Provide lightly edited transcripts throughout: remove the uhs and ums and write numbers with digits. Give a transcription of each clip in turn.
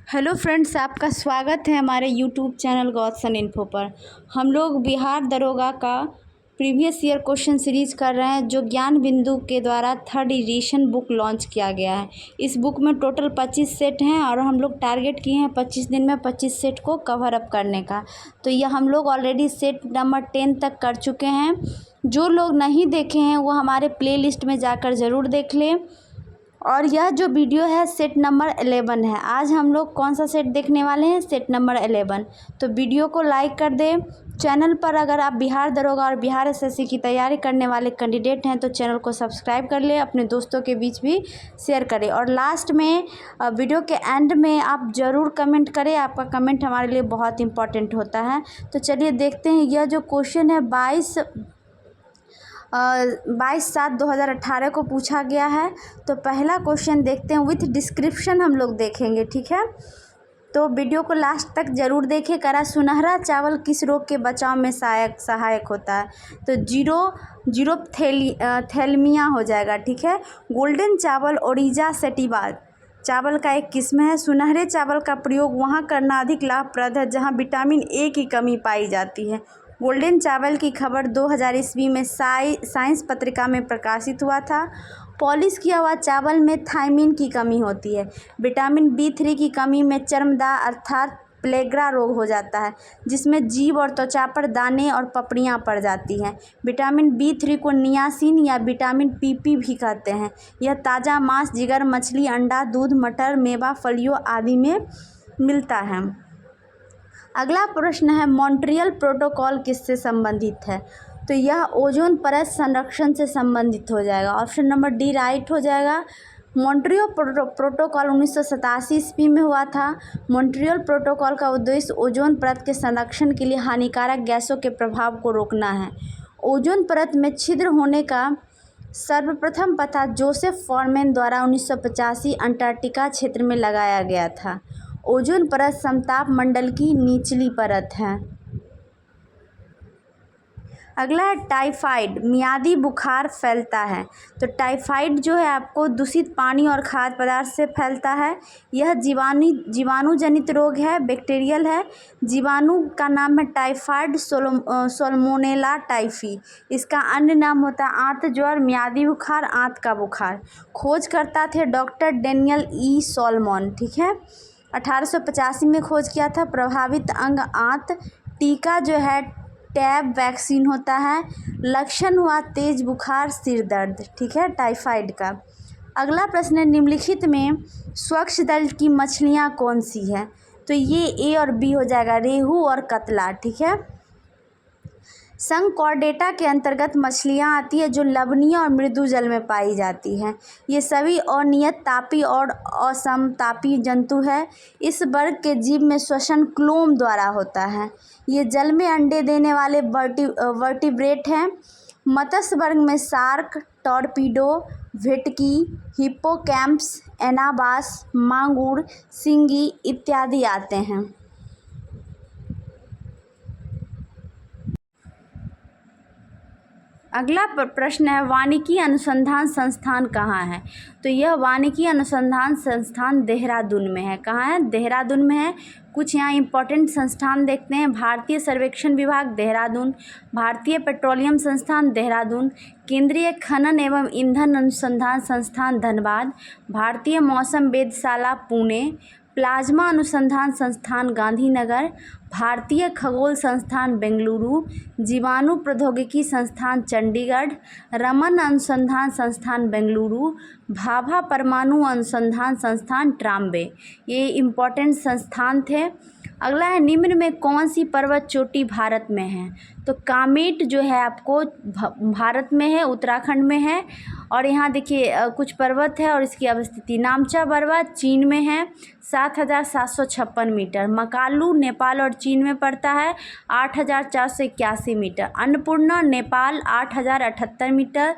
Hello friends, आपका स्वागत है हमारे यूट्यूब चैनल गॉडसन इन्फो पर। हम लोग बिहार दरोगा का प्रीवियस ईयर क्वेश्चन सीरीज कर रहे हैं, जो ज्ञान बिंदु के द्वारा थर्ड एडिशन बुक लॉन्च किया गया है। इस बुक में टोटल 25 सेट हैं और हम लोग टारगेट किए हैं 25 दिन में 25 सेट को कवर अप करने का। तो यह हम लोग ऑलरेडी सेट नंबर 10 तक कर चुके हैं। जो लोग नहीं देखे हैं वो हमारे प्ले लिस्ट में जाकर ज़रूर देख लें। और यह जो वीडियो है सेट नंबर 11 है। आज हम लोग कौन सा सेट देखने वाले हैं? Set number 11। तो वीडियो को लाइक कर दें। चैनल पर अगर आप बिहार दरोगा और बिहार एसएससी की तैयारी करने वाले कैंडिडेट हैं तो चैनल को सब्सक्राइब कर लें, अपने दोस्तों के बीच भी शेयर करें। और लास्ट में वीडियो के एंड में आप ज़रूर कमेंट करें, आपका कमेंट हमारे लिए बहुत इंपॉर्टेंट होता है। तो चलिए देखते हैं। यह जो क्वेश्चन है 22/7/2018 को पूछा गया है। तो पहला क्वेश्चन देखते हैं, विथ डिस्क्रिप्शन हम लोग देखेंगे, ठीक है। तो वीडियो को लास्ट तक ज़रूर देखें। करा सुनहरा चावल किस रोग के बचाव में सहायक होता है? तो जीरोथैलेमिया हो जाएगा, ठीक है। गोल्डन चावल ओरिजा सेटिवा चावल का एक किस्म है। सुनहरे चावल का प्रयोग वहाँ करना अधिक लाभप्रद है जहाँ विटामिन ए की कमी पाई जाती है। गोल्डन चावल की खबर 2000 ईस्वी में साइंस पत्रिका में प्रकाशित हुआ था। पॉलिश किया हुआ चावल में थायमिन की कमी होती है। विटामिन B3 की कमी में चर्मदाग अर्थात प्लेग्रा रोग हो जाता है, जिसमें जीभ और त्वचा पर दाने और पपड़ियाँ पड़ जाती हैं। विटामिन B3 को नियासिन या विटामिन PP भी कहते हैं। यह ताज़ा मांस, जिगर, मछली, अंडा, दूध, मटर, मेवा, फलियों आदि में मिलता है। अगला प्रश्न है, मॉन्ट्रियल प्रोटोकॉल किससे संबंधित है? तो यह ओजोन परत संरक्षण से संबंधित हो जाएगा। ऑप्शन नंबर डी राइट हो जाएगा। मॉन्ट्रियल प्रोटोकॉल 1987 ईस्वी में हुआ था। मॉन्ट्रियल प्रोटोकॉल का उद्देश्य ओजोन परत के संरक्षण के लिए हानिकारक गैसों के प्रभाव को रोकना है। ओजोन परत में छिद्र होने का सर्वप्रथम पता जोसेफ फॉरमैन द्वारा 1985 अंटार्कटिका क्षेत्र में लगाया गया था। ओजोन परत समताप मंडल की निचली परत है। अगला है, टाइफाइड मियादी बुखार फैलता है। तो टाइफाइड जो है आपको दूषित पानी और खाद्य पदार्थ से फैलता है। यह जीवाणु जनित रोग है, बैक्टीरियल है। जीवाणु का नाम है टाइफाइड सल्मोनेला टाइफी। इसका अन्य नाम होता है आंत ज्वर, मियादी बुखार, आंत का बुखार। खोजकर्ता थे डॉक्टर डेनियल ई सॉलमन, ठीक है। 1885 में खोज किया था। प्रभावित अंग आंत। टीका जो है टैब वैक्सीन होता है। लक्षण हुआ तेज बुखार, सिर दर्द, ठीक है, टाइफाइड का। अगला प्रश्न है, निम्नलिखित में स्वच्छ जल की मछलियाँ कौन सी है? तो ये ए और बी हो जाएगा, रेहू और कतला, ठीक है। संघ कॉर्डेटा के अंतर्गत मछलियाँ आती है जो लवणीय और मृदु जल में पाई जाती हैं। ये सभी अनियत तापी और असमतापी जंतु है। इस वर्ग के जीव में श्वसन क्लोम द्वारा होता है। ये जल में अंडे देने वाले वर्टिब्रेट हैं। मत्स्य वर्ग में शार्क, टॉर्पीडो, भेटकी, हिप्पोकैम्पस, एनाबास, मांगुर, सिंगी इत्यादि आते हैं। अगला प्रश्न है, वानिकी अनुसंधान संस्थान कहाँ है? तो यह वानिकी अनुसंधान संस्थान देहरादून में है। कहाँ है? देहरादून में है। कुछ यहाँ इंपॉर्टेंट संस्थान देखते हैं। भारतीय सर्वेक्षण विभाग देहरादून, भारतीय पेट्रोलियम संस्थान देहरादून, केंद्रीय खनन एवं ईंधन अनुसंधान संस्थान धनबाद, भारतीय मौसम वेधशाला पुणे, प्लाज्मा अनुसंधान संस्थान गांधीनगर, भारतीय खगोल संस्थान बेंगलुरु, जीवाणु प्रौद्योगिकी संस्थान चंडीगढ़, रमन अनुसंधान संस्थान बेंगलुरु, भाभा परमाणु अनुसंधान संस्थान ट्राम्बे। ये इम्पोर्टेंट संस्थान थे। अगला है, निम्न में कौन सी पर्वत चोटी भारत में है? तो कामेट जो है आपको भारत में है, उत्तराखंड में है। और यहाँ देखिए कुछ पर्वत है और इसकी अवस्थिति। नामचा पर्वत चीन में है, 7756 मीटर। मकालू नेपाल और चीन में पड़ता है, 8481 metre. Annapurna Nepal 8078 metre.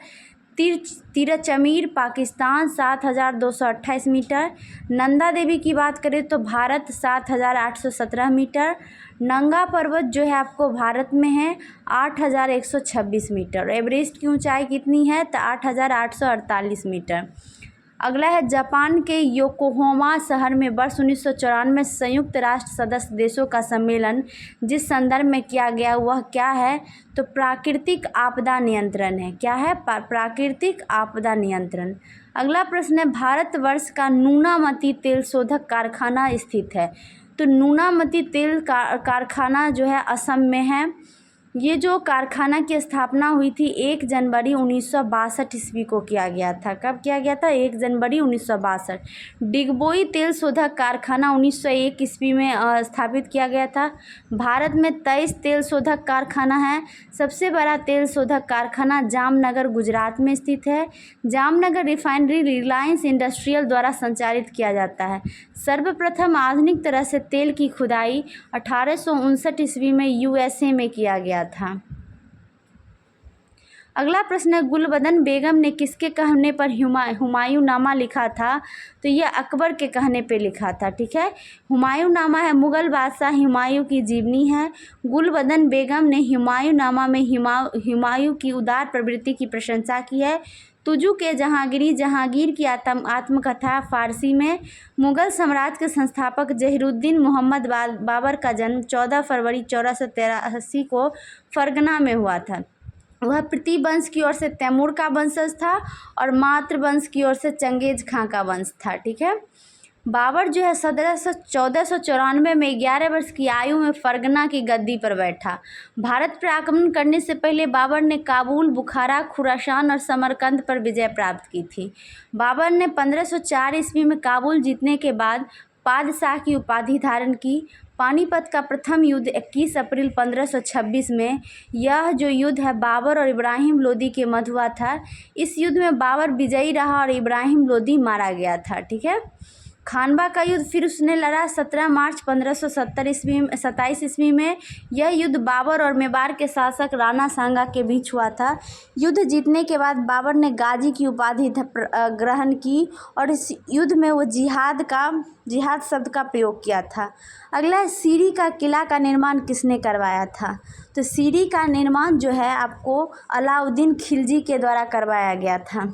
Tirichmir Pakistan 7228 metre. Nanda Devi की बात करें तो भारत 7817 मीटर। नंगा पर्वत जो है आपको भारत में है, 8126 मीटर। एवरेस्ट की ऊंचाई कितनी है? तो 8848 मीटर। अगला है जापान के योकोहामा शहर में वर्ष 1994 संयुक्त राष्ट्र सदस्य देशों का सम्मेलन जिस संदर्भ में किया गया वह क्या है? तो प्राकृतिक आपदा नियंत्रण है। क्या है? प्राकृतिक आपदा नियंत्रण। अगला प्रश्न है भारतवर्ष का नूनामती तेल शोधक कारखाना स्थित है। तो नूनामती तेल कारखाना जो है असम में है। ये जो कारखाना की स्थापना हुई थी 1 जनवरी 1962 ईस्वी को किया गया था। कब किया गया था? 1 जनवरी 1962। डिगबोई तेल शोधक कारखाना 1901 ईस्वी में स्थापित किया गया था। भारत में 23 तेल शोधक कारखाना है। सबसे बड़ा तेल शोधक कारखाना जामनगर गुजरात में स्थित है। जामनगर रिफाइनरी रिलायंस इंडस्ट्रियल द्वारा संचालित किया जाता है। सर्वप्रथम आधुनिक तरह से तेल की खुदाई 1859 ईस्वी में USA में किया गया था। अगला प्रश्न है गुलबदन बेगम ने किसके कहने पर हुमायूंनामा लिखा था? तो यह अकबर के कहने पे लिखा था। ठीक है, हुमायूंनामा है मुगल बादशाह हुमायूं की जीवनी है। गुलबदन बेगम ने हुमायूंनामा में हुमायूं की उदार प्रवृत्ति की प्रशंसा की है। तुजू के जहांगीर की आत्मकथा फारसी में। मुगल साम्राज्य के संस्थापक जहीरुद्दीन मोहम्मद बाबर का जन्म 14 फरवरी 1483 को फरगना में हुआ था। वह पृथ्वी वंश की ओर से तैमूर का वंशज था और मातृवंश की ओर से चंगेज खां का वंश था। ठीक है, बाबर जो है 1494 में 11 वर्ष की आयु में फरगना की गद्दी पर बैठा। भारत पर आक्रमण करने से पहले बाबर ने काबुल, बुखारा, खुरासान और समरकंद पर विजय प्राप्त की थी। बाबर ने 1504 ईस्वी में काबुल जीतने के बाद पादशाह की उपाधि धारण की। पानीपत का प्रथम युद्ध 21 अप्रैल 1526 में। यह जो युद्ध है बाबर और इब्राहिम लोदी के मध्य हुआ था। इस युद्ध में बाबर विजयी रहा और इब्राहिम लोदी मारा गया था। ठीक है, खानवा का युद्ध फिर उसने लड़ा 17 मार्च 1527 ईस्वी में। यह युद्ध बाबर और मेवाड़ के शासक राणा सांगा के बीच हुआ था। युद्ध जीतने के बाद बाबर ने गाजी की उपाधि ग्रहण की और इस युद्ध में वो जिहाद शब्द का प्रयोग किया था। अगला है सीरी का किला का निर्माण किसने करवाया था? तो सीरी का निर्माण जो है आपको अलाउद्दीन खिलजी के द्वारा करवाया गया था।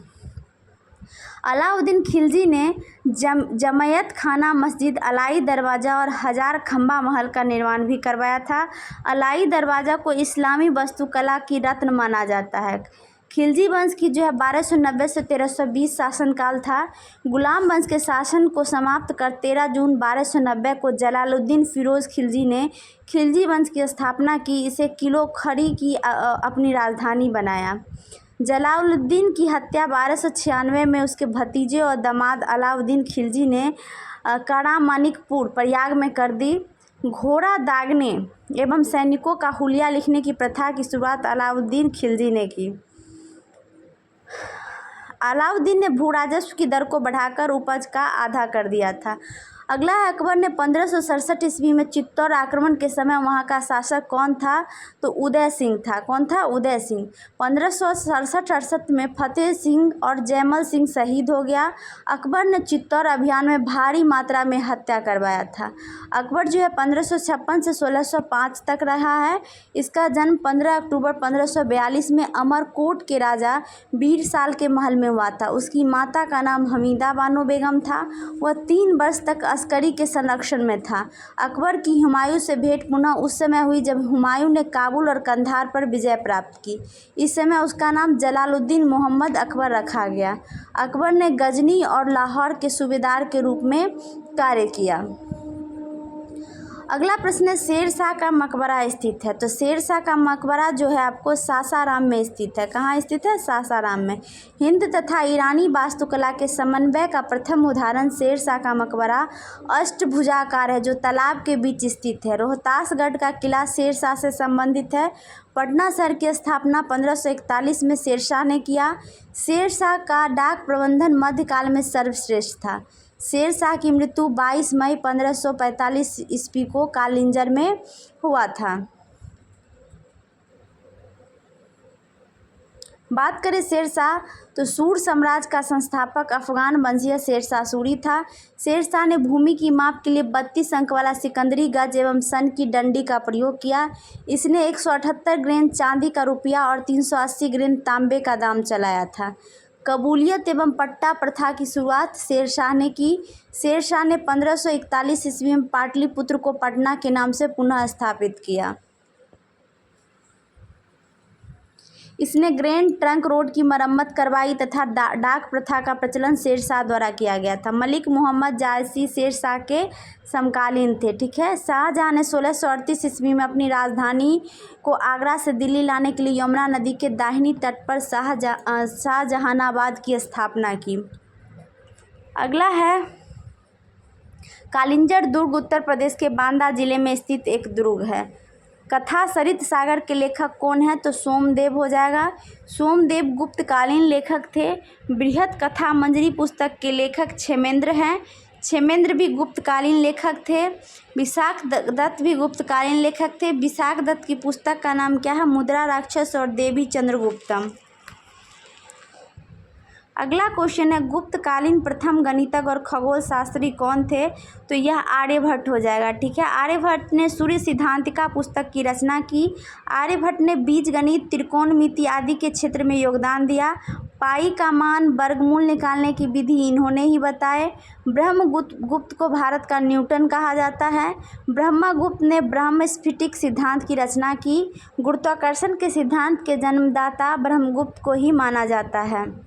अलाउद्दीन खिलजी ने जमयत खाना मस्जिद, अलाई दरवाज़ा और हजार खंबा महल का निर्माण भी करवाया था। अलाई दरवाज़ा को इस्लामी वास्तुकला की रत्न माना जाता है। खिलजी वंश की जो है 1290 से 1320 शासनकाल था। गुलाम वंश के शासन को समाप्त कर 13 जून 1290 को जलालुद्दीन फिरोज़ खिलजी ने खिलजी वंश की स्थापना की। इसे किलो खड़ी की अपनी राजधानी बनाया। जलालुद्दीन की हत्या 1296 में उसके भतीजे और दामाद अलाउद्दीन खिलजी ने करामानिकपुर प्रयाग में कर दी। घोड़ा दागने एवं सैनिकों का हुलिया लिखने की प्रथा की शुरुआत अलाउद्दीन खिलजी ने की। अलाउद्दीन ने भू राजस्व की दर को बढ़ाकर उपज का आधा कर दिया था। अगला है अकबर ने 1567 ईस्वी में चित्तौड़ आक्रमण के समय वहां का शासक कौन था? तो उदय सिंह था। कौन था? उदय सिंह। 1567-68 में फतेह सिंह और जयमल सिंह शहीद हो गया। अकबर ने चित्तौड़ अभियान में भारी मात्रा में हत्या करवाया था। अकबर जो है 1556 से 1605 तक रहा है। इसका जन्म 15 अक्टूबर 1542 में अमरकोट के राजा बीरसाल के महल में हुआ था। उसकी माता का नाम हमीदा बानो बेगम था। वह 3 वर्ष तक अस्करी के संरक्षण में था। अकबर की हुमायूं से भेंट पुनः उस समय हुई जब हुमायूं ने काबुल और कंधार पर विजय प्राप्त की। इस समय उसका नाम जलालुद्दीन मोहम्मद अकबर रखा गया। अकबर ने गजनी और लाहौर के सूबेदार के रूप में कार्य किया। अगला प्रश्न है शेरशाह का मकबरा स्थित है। तो शेरशाह का मकबरा जो है आपको सासाराम में स्थित है। कहाँ स्थित है? सासाराम में। हिंद तथा ईरानी वास्तुकला के समन्वय का प्रथम उदाहरण शेरशाह का मकबरा अष्टभुजाकार है जो तालाब के बीच स्थित है। रोहतासगढ़ का किला शेरशाह से संबंधित है। पटना शहर की स्थापना 1541 में शेरशाह ने किया। शेरशाह का डाक प्रबंधन मध्यकाल में सर्वश्रेष्ठ था। शेरशाह की मृत्यु 22 मई 1545 ईस्वी को कालिंजर में हुआ था। बात करें शेरशाह तो सूर साम्राज्य का संस्थापक अफगान वंशीय शेरशाह सूरी था। शेरशाह ने भूमि की माप के लिए 32 अंक वाला सिकंदरी गज एवं सन की डंडी का प्रयोग किया। इसने 178 ग्रेन चांदी का रुपया और 380 ग्रेन तांबे का दाम चलाया था। कबूलियत एवं पट्टा प्रथा की शुरुआत शेरशाह ने की। शेरशाह ने 1541 ईस्वी में पाटलिपुत्र को पटना के नाम से पुनः स्थापित किया। इसने ग्रैंड ट्रंक रोड की मरम्मत करवाई तथा डाक प्रथा का प्रचलन शेरशाह द्वारा किया गया था। मलिक मोहम्मद जायसी शेरशाह के समकालीन थे। ठीक है। शाहजहाँ ने 1638 ईस्वी में अपनी राजधानी को आगरा से दिल्ली लाने के लिए यमुना नदी के दाहिनी तट पर शाहजहानाबाद की स्थापना की। अगला है कालिंजर दुर्ग, उत्तर प्रदेश के बांदा जिले में स्थित एक दुर्ग है। कथा सरित सागर के लेखक कौन है? तो सोमदेव हो जाएगा। सोमदेव गुप्तकालीन लेखक थे। बृहत कथा मंजरी पुस्तक के लेखक क्षेमेंद्र हैं। क्षेमेंद्र भी गुप्तकालीन लेखक थे। विशाख दत्त भी गुप्तकालीन लेखक थे। विशाख दत्त की पुस्तक का नाम क्या है? मुद्रा राक्षस और देवी चंद्रगुप्तम। अगला क्वेश्चन है गुप्तकालीन प्रथम गणितज्ञ और खगोल शास्त्री कौन थे? तो यह आर्यभट्ट हो जाएगा। ठीक है। आर्यभट्ट ने सूर्य सिद्धांतिका पुस्तक की रचना की। आर्यभट्ट ने बीजगणित, त्रिकोणमिति आदि के क्षेत्र में योगदान दिया। पाई का मान, वर्गमूल निकालने की विधि इन्होंने ही बताए। ब्रह्मगुप्त को भारत का न्यूटन कहा जाता है। ब्रह्मगुप्त ने ब्रह्मस्फटिक सिद्धांत की रचना की। गुरुत्वाकर्षण के सिद्धांत के जन्मदाता ब्रह्मगुप्त को ही माना जाता है।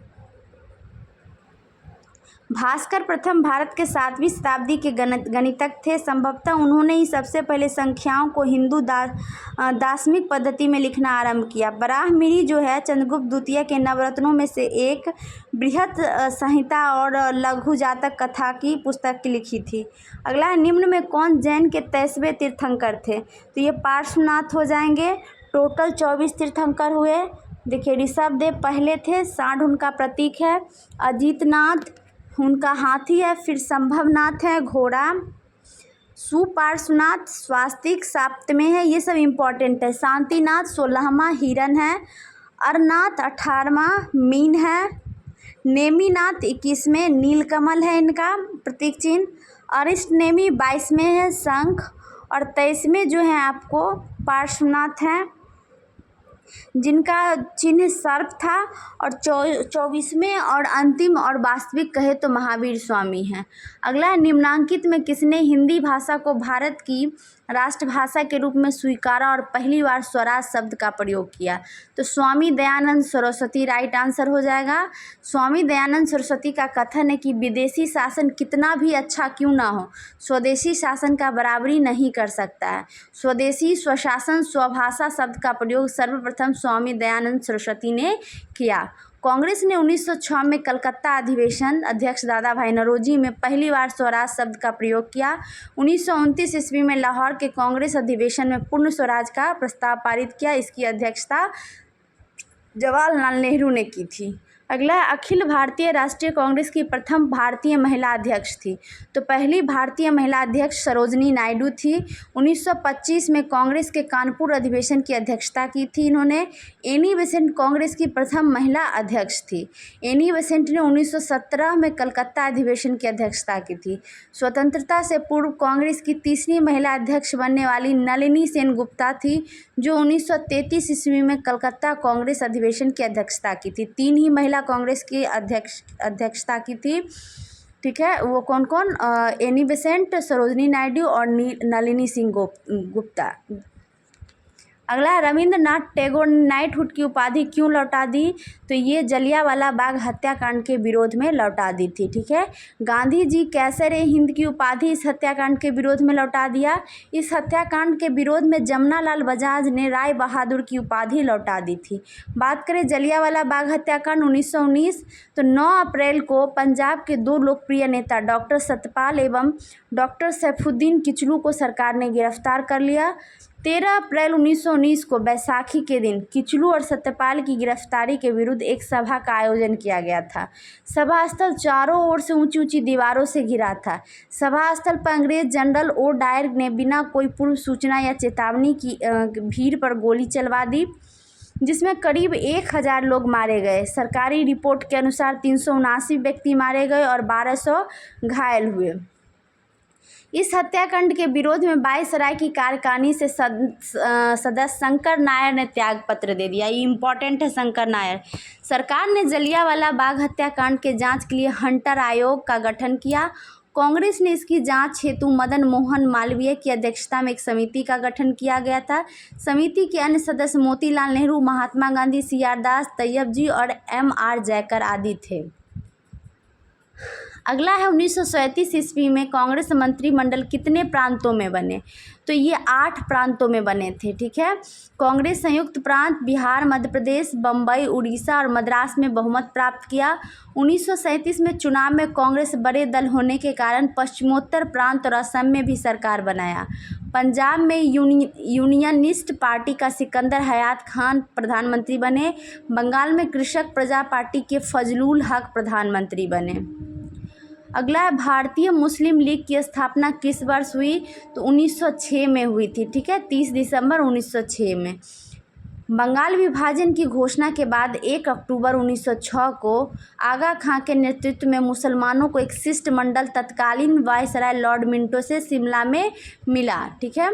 भास्कर प्रथम भारत के 7वीं शताब्दी के गणितज्ञ थे। संभवतः उन्होंने ही सबसे पहले संख्याओं को हिंदू दार्शनिक पद्धति में लिखना आरंभ किया। बराहमिरी जो है चंद्रगुप्त द्वितीय के नवरत्नों में से एक, बृहत संहिता और लघु जातक कथा की पुस्तक लिखी थी। अगला है निम्न में कौन जैन के 23वें तीर्थंकर थे? तो ये पार्श्वनाथ हो जाएंगे। टोटल 24 तीर्थंकर हुए। देखिए ऋषभदेव पहले थे, सांड उनका प्रतीक है। अजीतनाथ उनका हाथी है। फिर संभवनाथ है घोड़ा। सुपार्श्वनाथ स्वास्तिक साप्त में है। ये सब इम्पॉर्टेंट है। शांतिनाथ 16वां हिरन है। अरनाथ 18वां मीन है। नेमिनाथ 21वें नीलकमल है इनका प्रतीक चिन्ह। अरिष्टनेमि 22वें है शंख। और 23वें जो है आपको पार्श्वनाथ है जिनका चिन्ह सर्प था। और 24वें और अंतिम और वास्तविक कहे तो महावीर स्वामी हैं। अगला निम्नांकित में किसने हिंदी भाषा को भारत की राष्ट्रभाषा के रूप में स्वीकारा और पहली बार स्वराज शब्द का प्रयोग किया? तो स्वामी दयानंद सरस्वती राइट आंसर हो जाएगा। स्वामी दयानंद सरस्वती का कथन है कि विदेशी शासन कितना भी अच्छा क्यों ना हो, स्वदेशी शासन का बराबरी नहीं कर सकता है। स्वदेशी, स्वशासन, स्वभाषा शब्द का प्रयोग सर्वप्रथम स्वामी दयानंद सरस्वती ने किया। कांग्रेस ने 1906 में कलकत्ता अधिवेशन अध्यक्ष दादा भाई नौरोजी में पहली बार स्वराज शब्द का प्रयोग किया। 1929 ईस्वी में लाहौर के कांग्रेस अधिवेशन में पूर्ण स्वराज का प्रस्ताव पारित किया। इसकी अध्यक्षता जवाहरलाल नेहरू ने की थी। अगला अखिल भारतीय राष्ट्रीय कांग्रेस की प्रथम भारतीय महिला अध्यक्ष थी। तो पहली भारतीय महिला अध्यक्ष सरोजनी नायडू थी। 1925 में कांग्रेस के कानपुर अधिवेशन की अध्यक्षता की थी इन्होंने। एनी बेसेंट कांग्रेस की प्रथम महिला अध्यक्ष थी। एनी बेसेंट ने 1917 में कलकत्ता अधिवेशन की अध्यक्षता की थी। स्वतंत्रता से पूर्व कांग्रेस की तीसरी महिला अध्यक्ष बनने वाली नलिनी सेनगुप्ता थी जो 1933 ईस्वी में कलकत्ता कांग्रेस अधिवेशन की अध्यक्षता की थी। 3 ही महिला कांग्रेस की अध्यक्षता की थी। ठीक है। वो कौन कौन? एनी बेसेंट, सरोजनी नायडू और नलिनी सिंह गुप्ता। अगला रविंद्रनाथ टैगोर ने नाइटहुड की उपाधि क्यों लौटा दी? तो ये जलियांवाला बाग हत्याकांड के विरोध में लौटा दी थी। ठीक है। गांधी जी कैसर हिंद की उपाधि इस हत्याकांड के विरोध में लौटा दिया। इस हत्याकांड के विरोध में जमनालाल बजाज ने राय बहादुर की उपाधि लौटा दी थी। बात करें जलियांवाला बाग हत्याकांड 1919, तो 9 अप्रैल को पंजाब के 2 लोकप्रिय नेता डॉक्टर सत्यपाल एवं डॉक्टर सैफुद्दीन किचलू को सरकार ने गिरफ्तार कर लिया। 13 अप्रैल 1919 को बैसाखी के दिन किचलू और सत्यपाल की गिरफ्तारी के विरुद्ध एक सभा का आयोजन किया गया था। सभा स्थल चारों ओर से ऊंची ऊंची दीवारों से घिरा था। सभा स्थल पर अंग्रेज जनरल ओ डायर ने बिना कोई पूर्व सूचना या चेतावनी की भीड़ पर गोली चलवा दी जिसमें करीब 1000 लोग मारे गए। सरकारी रिपोर्ट के अनुसार 379 व्यक्ति मारे गए और 1200 घायल हुए। इस हत्याकांड के विरोध में बाईसराय की कार्यकारिणी से सदस्य शंकर नायर ने त्याग पत्र दे दिया। ये इम्पोर्टेंट है, शंकर नायर। सरकार ने जलियांवाला बाग हत्याकांड के जांच के लिए हंटर आयोग का गठन किया। कांग्रेस ने इसकी जांच हेतु मदन मोहन मालवीय की अध्यक्षता में एक समिति का गठन किया गया था। समिति के अन्य सदस्य मोतीलाल नेहरू, महात्मा गांधी, CR दास, तैयब जी और MR जयकर आदि थे। अगला है 1937 ईस्वी में कांग्रेस मंत्रिमंडल कितने प्रांतों में बने? तो ये 8 प्रांतों में बने थे। ठीक है, कांग्रेस संयुक्त प्रांत बिहार, मध्य प्रदेश, बम्बई, उड़ीसा और मद्रास में बहुमत प्राप्त किया। 1937 में चुनाव में कांग्रेस बड़े दल होने के कारण पश्चिमोत्तर प्रांत और असम में भी सरकार बनाया। पंजाब में यूनियनिस्ट पार्टी का सिकंदर हयात खान प्रधानमंत्री बने। बंगाल में कृषक प्रजा पार्टी के फजलुल हक प्रधानमंत्री बने। अगला है भारतीय मुस्लिम लीग की स्थापना किस वर्ष हुई? तो 1906 में हुई थी। ठीक है, 30 दिसंबर 1906 में। बंगाल विभाजन की घोषणा के बाद 1 अक्टूबर 1906 को आगा खां के नेतृत्व में मुसलमानों को एक शिष्टमंडल तत्कालीन वायसराय लॉर्ड मिंटो से शिमला में मिला। ठीक है,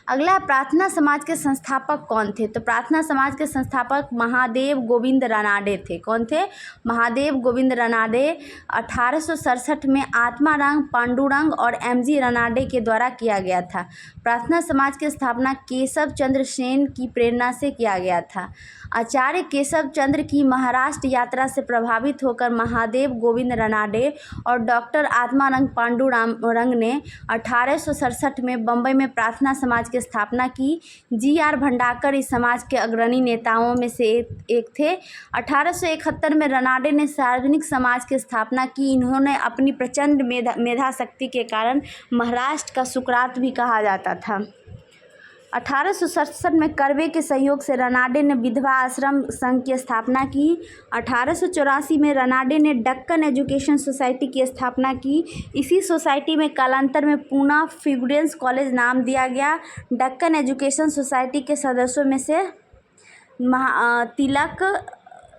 अगला प्रार्थना समाज के संस्थापक कौन थे? तो प्रार्थना समाज के संस्थापक महादेव गोविंद रनाडे थे। कौन थे? महादेव गोविंद रनाडे। 1867 में आत्माराम पांडुरंग और MG रनाडे के द्वारा किया गया था। प्रार्थना समाज की स्थापना केशव चंद्र सेन की प्रेरणा से किया गया था। आचार्य केशव चंद्र की महाराष्ट्र यात्रा से प्रभावित होकर महादेव गोविंद रनाडे और डॉक्टर आत्माराम पांडुरंग ने 1867 में बम्बई में प्रार्थना समाज की स्थापना की। GR भंडारकर इस समाज के अग्रणी नेताओं में से एक थे। 1871 में रनाडे ने सार्वजनिक समाज की स्थापना की। इन्होंने अपनी प्रचंड मेधा शक्ति के कारण महाराष्ट्र का सुकरात भी कहा जाता था। 1867 में कर्वे के सहयोग से रनाडे ने विधवा आश्रम संघ की स्थापना की। 1884 में रनाडे ने डक्कन एजुकेशन सोसाइटी की स्थापना की। इसी सोसाइटी में कालांतर में पूना फिगुरेंस कॉलेज नाम दिया गया। डक्कन एजुकेशन सोसाइटी के सदस्यों में से तिलक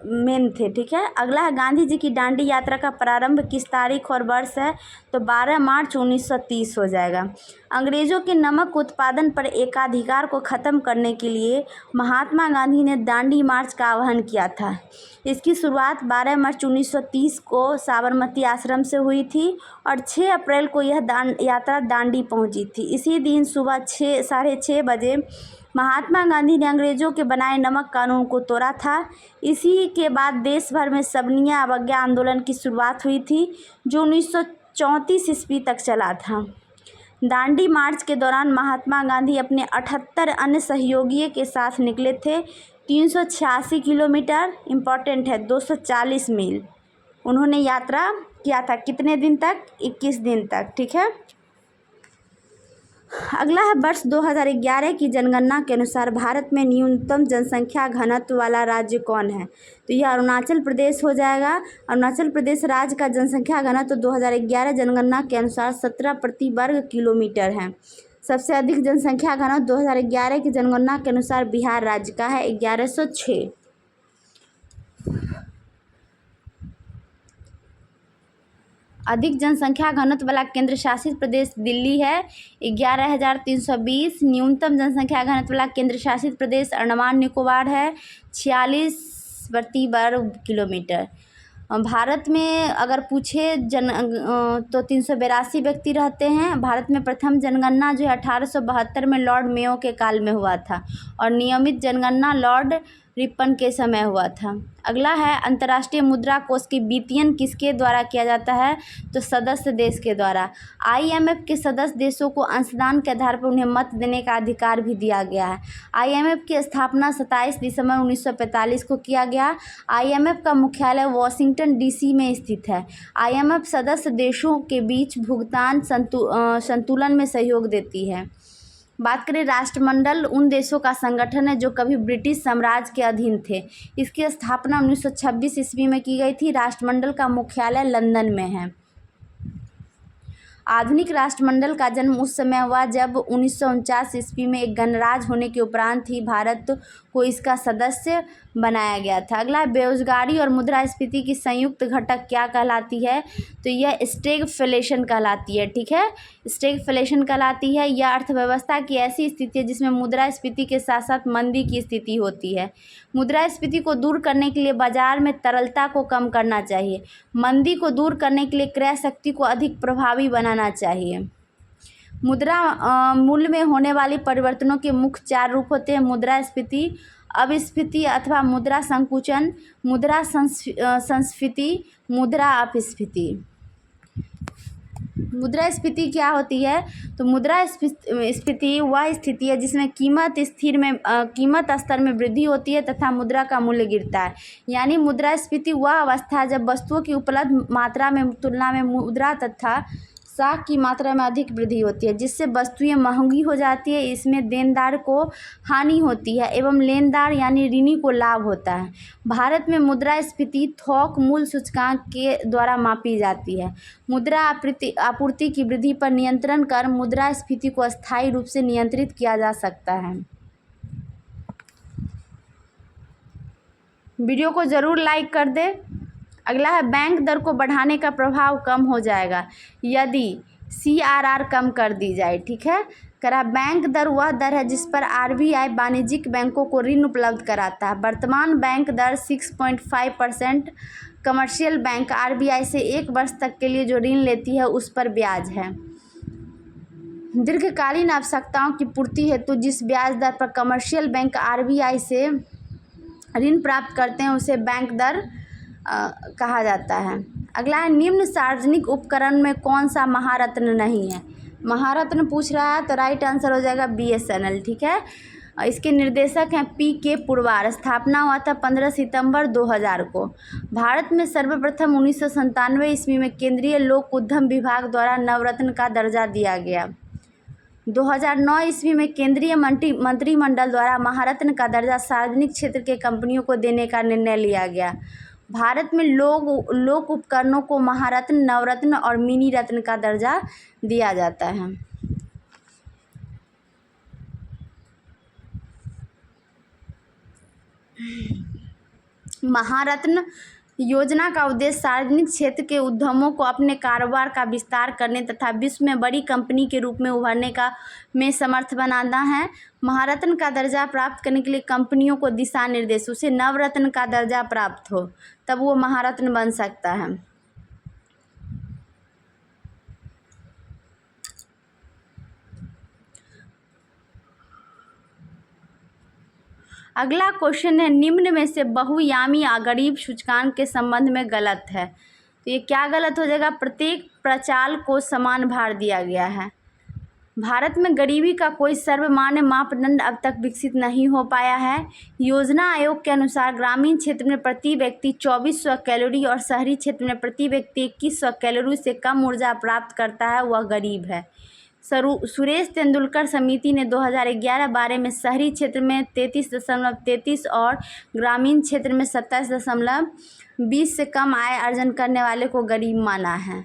मेन थे। ठीक है, अगला है गांधी जी की दांडी यात्रा का प्रारंभ किस तारीख और वर्ष है? तो 12 मार्च 1930 हो जाएगा। अंग्रेज़ों के नमक उत्पादन पर एकाधिकार को ख़त्म करने के लिए महात्मा गांधी ने दांडी मार्च का आह्वान किया था। इसकी शुरुआत 12 मार्च 1930 को साबरमती आश्रम से हुई थी और 6 अप्रैल को यह यात्रा दांडी पहुंची थी। इसी दिन सुबह 6:30 बजे महात्मा गांधी ने अंग्रेज़ों के बनाए नमक कानून को तोड़ा था। इसी के बाद देश भर में सबनिया अवज्ञा आंदोलन की शुरुआत हुई थी, जो 1934 ईस्वी तक चला था। दांडी मार्च के दौरान महात्मा गांधी अपने 78 अन्य सहयोगियों के साथ निकले थे। 386 किलोमीटर, इम्पॉर्टेंट है, 240 मील उन्होंने यात्रा किया था। कितने दिन तक? 21 दिन तक। ठीक है, अगला है वर्ष 2011 की जनगणना के अनुसार भारत में न्यूनतम जनसंख्या घनत्व वाला राज्य कौन है? तो यह अरुणाचल प्रदेश हो जाएगा। अरुणाचल प्रदेश राज्य का जनसंख्या घनत्व 2011 जनगणना के अनुसार 17 प्रति वर्ग किलोमीटर है। सबसे अधिक जनसंख्या घनत्व 2011 की जनगणना के अनुसार बिहार राज्य का है, 1106। अधिक जनसंख्या घनत्व वाला केंद्र शासित प्रदेश दिल्ली है, 11,320। न्यूनतम जनसंख्या घनत्व वाला केंद्र शासित प्रदेश अंडमान निकोबार है, 46 प्रति वर्ग किलोमीटर। भारत में अगर पूछे तो 382 व्यक्ति रहते हैं। भारत में प्रथम जनगणना जो है 1872 में लॉर्ड मेयो के काल में हुआ था और नियमित जनगणना लॉर्ड रिपन के समय हुआ था। अगला है अंतर्राष्ट्रीय मुद्रा कोष की वित्तीयन किसके द्वारा किया जाता है? तो सदस्य देश के द्वारा। IMF के सदस्य देशों को अंशदान के आधार पर उन्हें मत देने का अधिकार भी दिया गया है। IMF की स्थापना 27 दिसंबर 1945 को किया गया। IMF का मुख्यालय वाशिंगटन DC में स्थित है। IMF सदस्य देशों के बीच भुगतान संतुलन में सहयोग देती है। बात करें राष्ट्रमंडल, उन देशों का संगठन है जो कभी ब्रिटिश साम्राज्य के अधीन थे। इसकी स्थापना 1926 ईस्वी में की गई थी। राष्ट्रमंडल का मुख्यालय लंदन में है। आधुनिक राष्ट्रमंडल का जन्म उस समय हुआ जब 1949 ईस्वी में एक गणराज्य होने के उपरांत ही भारत को इसका सदस्य बनाया गया था। अगला, बेरोजगारी और मुद्रास्फीति की संयुक्त घटक क्या कहलाती है? तो यह स्टैगफ्लेशन कहलाती है। ठीक है, स्टैगफ्लेशन कहलाती है। यह अर्थव्यवस्था की ऐसी स्थिति है जिसमें मुद्रास्फीति के साथ साथ मंदी की स्थिति होती है। मुद्रास्फीति को दूर करने के लिए बाजार में तरलता को कम करना चाहिए। मंदी को दूर करने के लिए क्रय शक्ति को अधिक प्रभावी बनाना चाहिए। मुद्रा मूल्य में होने वाली परिवर्तनों के मुख्य 4 रूप होते हैं: मुद्रास्फीति, अपस्फीति अथवा मुद्रा संकुचन, मुद्रा संस्फीति, मुद्रा अपस्फीति। मुद्रास्फीति क्या होती है? तो मुद्रास्फीति वह स्थिति है जिसमें कीमत स्तर में वृद्धि होती है तथा मुद्रा का मूल्य गिरता है। यानी मुद्रास्फीति वह अवस्था है जब वस्तुओं की उपलब्ध मात्रा में तुलना में मुद्रा तथा साख की मात्रा में अधिक वृद्धि होती है, जिससे वस्तुएं महंगी हो जाती है। इसमें देनदार को हानि होती है एवं लेनदार यानी ऋणी को लाभ होता है। भारत में मुद्रास्फीति थोक मूल्य सूचकांक के द्वारा मापी जाती है। मुद्रा आपूर्ति की वृद्धि पर नियंत्रण कर मुद्रास्फीति को अस्थायी रूप से नियंत्रित किया जा सकता है। वीडियो को ज़रूर लाइक कर दे। अगला है, बैंक दर को बढ़ाने का प्रभाव कम हो जाएगा यदि CRR कम कर दी जाए। ठीक है, बैंक दर वह दर है जिस पर RBI वाणिज्यिक बैंकों को ऋण उपलब्ध कराता है। वर्तमान बैंक दर 6.5%। कमर्शियल बैंक RBI से 1 वर्ष तक के लिए जो ऋण लेती है उस पर ब्याज है। दीर्घकालीन आवश्यकताओं की पूर्ति हेतु जिस ब्याज दर पर कमर्शियल बैंक RBI से ऋण प्राप्त करते हैं उसे बैंक दर कहा जाता है। अगला है, निम्न सार्वजनिक उपकरण में कौन सा महारत्न नहीं है? महारत्न पूछ रहा है तो राइट आंसर हो जाएगा BSNL। ठीक है, इसके निर्देशक हैं PK पुरवार। स्थापना हुआ था 15 सितंबर 2000 को। भारत में सर्वप्रथम 1997 ईस्वी में केंद्रीय लोक उद्यम विभाग द्वारा नवरत्न का दर्जा दिया गया। 2009 ईस्वी में केंद्रीय मंत्रिमंडल द्वारा महारत्न का दर्जा सार्वजनिक क्षेत्र के कंपनियों को देने का निर्णय लिया गया। भारत में लोक उपकरणों को महारत्न, नवरत्न और मिनी रत्न का दर्जा दिया जाता है। महारत्न योजना का उद्देश्य सार्वजनिक क्षेत्र के उद्यमों को अपने कारोबार का विस्तार करने तथा विश्व में बड़ी कंपनी के रूप में उभरने में समर्थ बनाना है। महारत्न का दर्जा प्राप्त करने के लिए कंपनियों को दिशा निर्देश, उसे नवरत्न का दर्जा प्राप्त हो तब वो महारत्न बन सकता है। अगला क्वेश्चन है, निम्न में से बहुयामी गरीब सूचकांक के संबंध में गलत है। तो ये क्या गलत हो जाएगा? प्रत्येक प्रचाल को समान भार दिया गया है। भारत में गरीबी का कोई सर्वमान्य मापदंड अब तक विकसित नहीं हो पाया है। योजना आयोग के अनुसार ग्रामीण क्षेत्र में प्रति व्यक्ति 2400 कैलोरी और शहरी क्षेत्र में प्रति व्यक्ति 2100 कैलोरी से कम ऊर्जा प्राप्त करता है वह गरीब है। सुरेश तेंदुलकर समिति ने 2011-12 में शहरी क्षेत्र में 33.33 और ग्रामीण क्षेत्र में 27.20 से कम आय अर्जन करने वाले को गरीब माना है।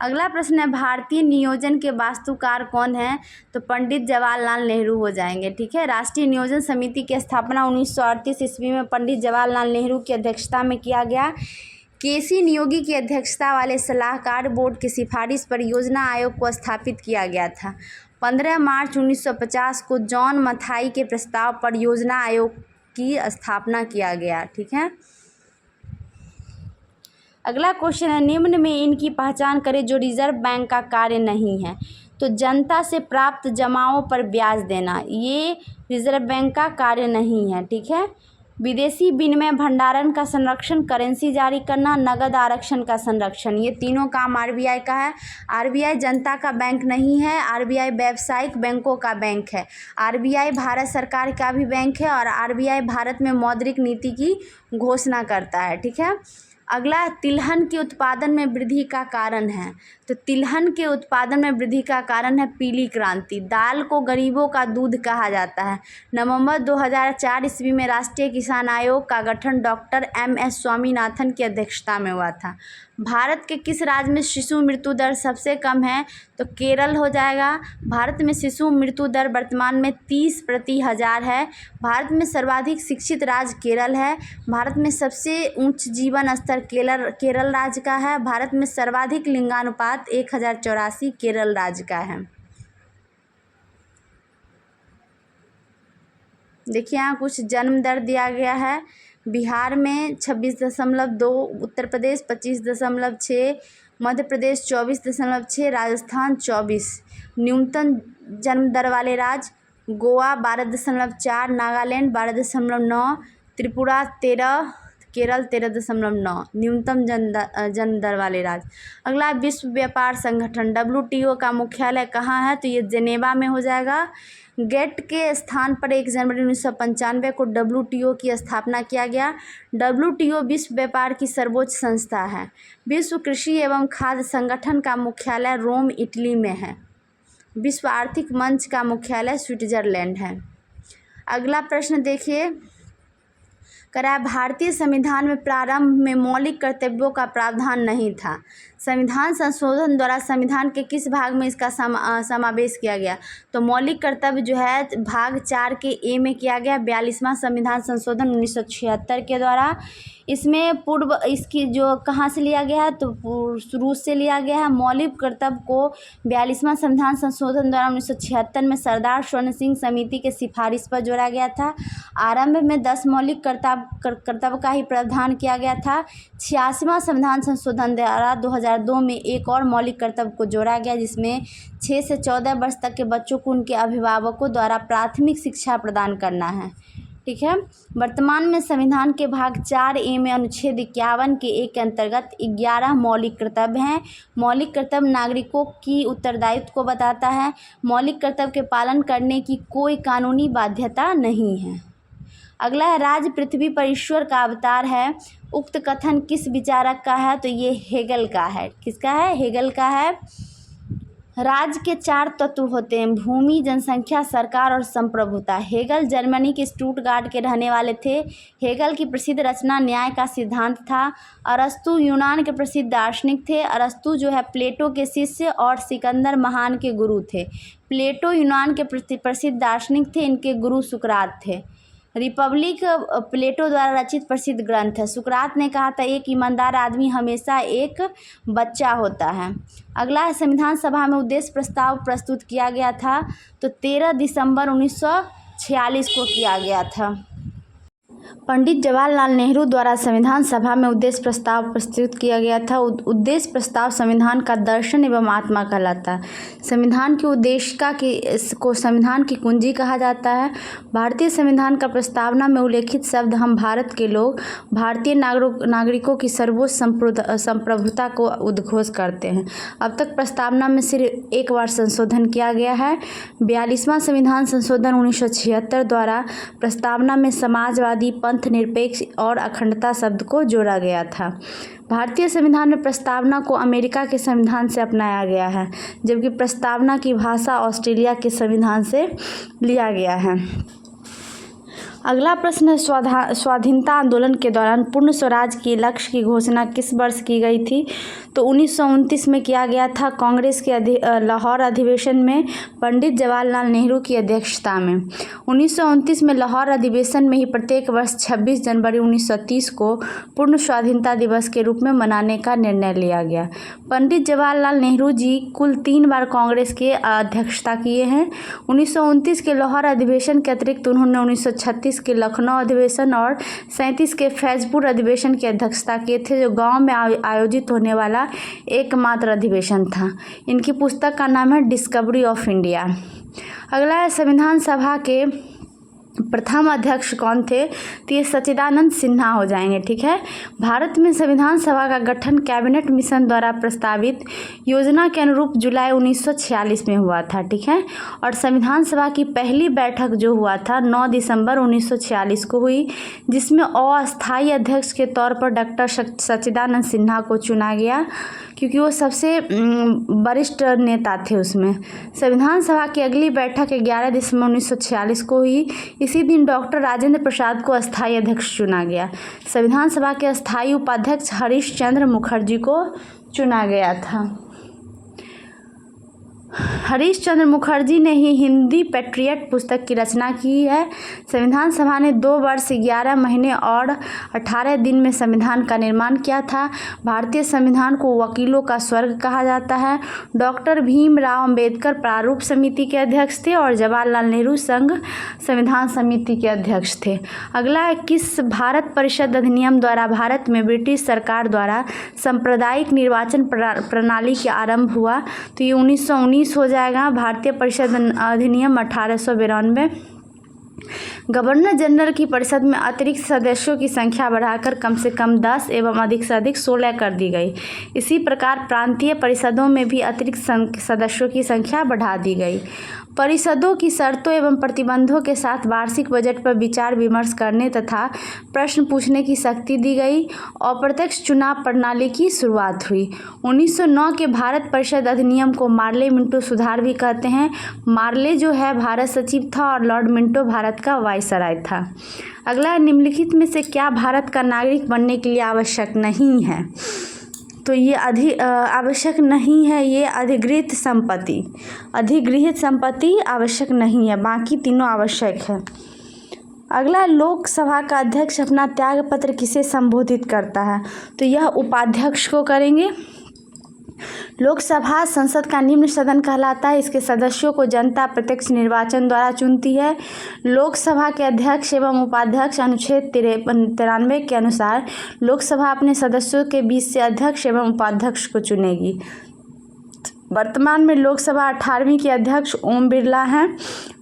अगला प्रश्न है, भारतीय नियोजन के वास्तुकार कौन है? तो पंडित जवाहरलाल नेहरू हो जाएंगे। ठीक है, राष्ट्रीय नियोजन समिति की स्थापना 1938 ईस्वी में पंडित जवाहरलाल नेहरू की अध्यक्षता में किया गया। केसी नियोगी की अध्यक्षता वाले सलाहकार बोर्ड की सिफारिश पर योजना आयोग को स्थापित किया गया था। 15 मार्च 1950 को जॉन मथाई के प्रस्ताव पर योजना आयोग की स्थापना किया गया। ठीक है, अगला क्वेश्चन है, निम्न में इनकी पहचान करें जो रिजर्व बैंक का कार्य नहीं है। तो जनता से प्राप्त जमाओं पर ब्याज देना ये रिजर्व बैंक का कार्य नहीं है। ठीक है, विदेशी विनिमय भंडारण का संरक्षण, करेंसी जारी करना, नगद आरक्षण का संरक्षण, ये तीनों काम RBI का है। RBI जनता का बैंक नहीं है, RBI व्यावसायिक बैंकों का बैंक है। RBI भारत सरकार का भी बैंक है और RBI भारत में मौद्रिक नीति की घोषणा करता है। ठीक है, अगला तिलहन के उत्पादन में वृद्धि का कारण है। तो तिलहन के उत्पादन में वृद्धि का कारण है पीली क्रांति। दाल को गरीबों का दूध कहा जाता है। नवंबर 2004 ईस्वी में राष्ट्रीय किसान आयोग का गठन डॉक्टर MS स्वामीनाथन की अध्यक्षता में हुआ था। भारत के किस राज्य में शिशु मृत्यु दर सबसे कम है? तो केरल हो जाएगा। भारत में शिशु मृत्यु दर वर्तमान में 30 प्रति हज़ार है। भारत में सर्वाधिक शिक्षित राज्य केरल है। भारत में सबसे उच्च जीवन स्तर केरल राज्य का है। भारत में सर्वाधिक लिंगानुपात 1084 केरल राज्य का है। देखिए यहाँ कुछ जन्म दर दिया गया है। बिहार में 26.2, उत्तर प्रदेश 25.6, मध्य प्रदेश 24.6, राजस्थान 24। न्यूनतम जन्म दर वाले राज्य गोवा 12.4, नागालैंड 12.9, त्रिपुरा 13, केरल 13.9 न्यूनतम जन्म दर वाले राज्य। अगला विश्व व्यापार संगठन WTO का मुख्यालय कहाँ है? तो ये जेनेवा में हो जाएगा। गेट के स्थान पर 1 जनवरी 1995 को WTO की स्थापना किया गया। WTO विश्व व्यापार की सर्वोच्च संस्था है। विश्व कृषि एवं खाद्य संगठन का मुख्यालय रोम इटली में है। विश्व आर्थिक मंच का मुख्यालय स्विट्जरलैंड है। अगला प्रश्न देखिए, करा भारतीय संविधान में प्रारंभ में मौलिक कर्तव्यों का प्रावधान नहीं था। संविधान संशोधन द्वारा संविधान के किस भाग में इसका समावेश किया गया? तो मौलिक कर्तव्य जो है भाग 4 के ए में किया गया। 42वां संविधान संशोधन 1976 के द्वारा। इसमें पूर्व इसकी जो कहाँ से लिया गया है? तो रूस से लिया गया है। मौलिक कर्तव्य को 42वां संविधान संशोधन द्वारा 1976 में सरदार स्वर्ण सिंह समिति के सिफारिश पर जोड़ा गया था। आरंभ में 10 मौलिक कर्तव्य का ही प्रावधान किया गया था। 86वां संविधान संशोधन द्वारा 2002 में एक और मौलिक कर्तव्य को जोड़ा गया, जिसमें 6 से 14 वर्ष तक के बच्चों को उनके अभिभावकों द्वारा प्राथमिक शिक्षा प्रदान करना है। ठीक है। वर्तमान में संविधान के भाग 4A में अनुच्छेद 51 के एक के अंतर्गत 11 मौलिक कर्तव्य हैं। मौलिक कर्तव्य नागरिकों की उत्तरदायित्व को बताता है। मौलिक कर्तव्य के पालन करने की कोई कानूनी बाध्यता नहीं है। अगला है राज्य पृथ्वी पर ईश्वर का अवतार है। उक्त कथन किस विचारक का है? तो ये हेगल का है। किसका है? हेगल का है। राज्य के 4 तत्व होते हैं: भूमि, जनसंख्या, सरकार और संप्रभुता। हेगल जर्मनी के स्टुटगार्ट के रहने वाले थे। हेगल की प्रसिद्ध रचना न्याय का सिद्धांत था। अरस्तु यूनान के प्रसिद्ध दार्शनिक थे। अरस्तु जो है प्लेटो के शिष्य और सिकंदर महान के गुरु थे। प्लेटो यूनान के प्रसिद्ध दार्शनिक थे। इनके गुरु सुकरात थे। रिपब्लिक प्लेटो द्वारा रचित प्रसिद्ध ग्रंथ है। सुकरात ने कहा था एक ईमानदार आदमी हमेशा एक बच्चा होता है। अगला है संविधान सभा में उद्देश्य प्रस्ताव प्रस्तुत किया गया था। तो 13 दिसंबर 1946 को किया गया था। पंडित जवाहरलाल नेहरू द्वारा संविधान सभा में उद्देश्य प्रस्ताव प्रस्तुत किया गया था। उद्देश्य प्रस्ताव संविधान का दर्शन एवं आत्मा कहलाता है। संविधान के उद्देशिका को संविधान की कुंजी कहा जाता है। भारतीय संविधान का प्रस्तावना में उल्लेखित शब्द हम भारत के लोग भारतीय नागरिकों की सर्वोच्च संप्रभुता को उद्घोष करते हैं। अब तक प्रस्तावना में सिर्फ एक बार संशोधन किया गया है। 42वां संविधान संशोधन 1976 द्वारा प्रस्तावना में समाजवादी, पंथ निरपेक्ष और अखंडता शब्द को जोड़ा गया था। भारतीय संविधान में प्रस्तावना को अमेरिका के संविधान से अपनाया गया है, जबकि प्रस्तावना की भाषा ऑस्ट्रेलिया के संविधान से लिया गया है। अगला प्रश्न है स्वाधीनता आंदोलन के दौरान पूर्ण स्वराज के लक्ष्य की घोषणा किस वर्ष की गई थी? तो 1929 में किया गया था। कांग्रेस के लाहौर अधिवेशन में पंडित जवाहरलाल नेहरू की अध्यक्षता में। 1929 में लाहौर अधिवेशन में ही प्रत्येक वर्ष 26 जनवरी 1930 को पूर्ण स्वाधीनता दिवस के रूप में मनाने का निर्णय लिया गया। पंडित जवाहरलाल नेहरू जी कुल 3 बार कांग्रेस के अध्यक्षता किए हैं। 1929 के लाहौर अधिवेशन के अतिरिक्त उन्होंने 1936 के लखनऊ अधिवेशन और 37 के फैजपुर अधिवेशन की अध्यक्षता किए थे, जो गांव में आयोजित होने वाला एकमात्र अधिवेशन था। इनकी पुस्तक का नाम है डिस्कवरी ऑफ इंडिया। अगला है संविधान सभा के प्रथम अध्यक्ष कौन थे, तो ये सच्चिदानंद सिन्हा हो जाएंगे। ठीक है। भारत में संविधान सभा का गठन कैबिनेट मिशन द्वारा प्रस्तावित योजना के अनुरूप जुलाई 1946 में हुआ था। ठीक है। और संविधान सभा की पहली बैठक जो हुआ था 9 दिसंबर 1946 को हुई, जिसमें अस्थायी अध्यक्ष के तौर पर डॉक्टर सच्चिदानंद सिन्हा को चुना गया, क्योंकि वो सबसे वरिष्ठ नेता थे उसमें। संविधान सभा की अगली बैठक 11 दिसंबर 1946 को हुई। इसी दिन डॉक्टर राजेंद्र प्रसाद को अस्थायी अध्यक्ष चुना गया। संविधान सभा के अस्थायी उपाध्यक्ष हरीश चंद्र मुखर्जी को चुना गया था। हरीश चंद्र मुखर्जी ने ही हिंदी पैट्रियट पुस्तक की रचना की है। संविधान सभा ने 2 वर्ष 11 महीने और 18 दिन में संविधान का निर्माण किया था। भारतीय संविधान को वकीलों का स्वर्ग कहा जाता है। डॉक्टर भीमराव अंबेडकर प्रारूप समिति के अध्यक्ष थे और जवाहरलाल नेहरू संघ संविधान समिति के अध्यक्ष थे। अगला है, किस भारत परिषद अधिनियम द्वारा भारत में ब्रिटिश सरकार द्वारा सांप्रदायिक निर्वाचन प्रणाली के आरंभ हुआ, तो ये 1919 हो जाएगा। भारतीय परिषद अधिनियम 1892। गवर्नर जनरल की परिषद में अतिरिक्त सदस्यों की संख्या बढ़ाकर कम से कम 10 एवं अधिक से अधिक 16 कर दी गई। इसी प्रकार प्रांतीय परिषदों में भी अतिरिक्त सदस्यों की संख्या बढ़ा दी गई। परिषदों की शर्तों एवं प्रतिबंधों के साथ वार्षिक बजट पर विचार विमर्श करने तथा प्रश्न पूछने की शक्ति दी गई। अप्रत्यक्ष चुनाव प्रणाली की शुरुआत हुई। 1909 के भारत परिषद अधिनियम को मार्ले मिंटो सुधार भी कहते हैं। मार्ले जो है भारत सचिव था और लॉर्ड मिंटो भारत का वायसराय था। अगला, निम्नलिखित में से क्या भारत का नागरिक बनने के लिए आवश्यक नहीं है, तो ये आवश्यक नहीं है। ये अधिगृहित संपत्ति आवश्यक नहीं है, बाकी तीनों आवश्यक है। अगला, लोकसभा का अध्यक्ष अपना त्यागपत्र किसे संबोधित करता है, तो यह उपाध्यक्ष को करेंगे। लोकसभा संसद का निम्न सदन कहलाता है। इसके सदस्यों को जनता प्रत्यक्ष निर्वाचन द्वारा चुनती है। लोकसभा के अध्यक्ष एवं उपाध्यक्ष अनुच्छेद 93 के अनुसार लोकसभा अपने सदस्यों के बीच से अध्यक्ष एवं उपाध्यक्ष को चुनेगी। वर्तमान में लोकसभा 18वीं के अध्यक्ष ओम बिरला हैं।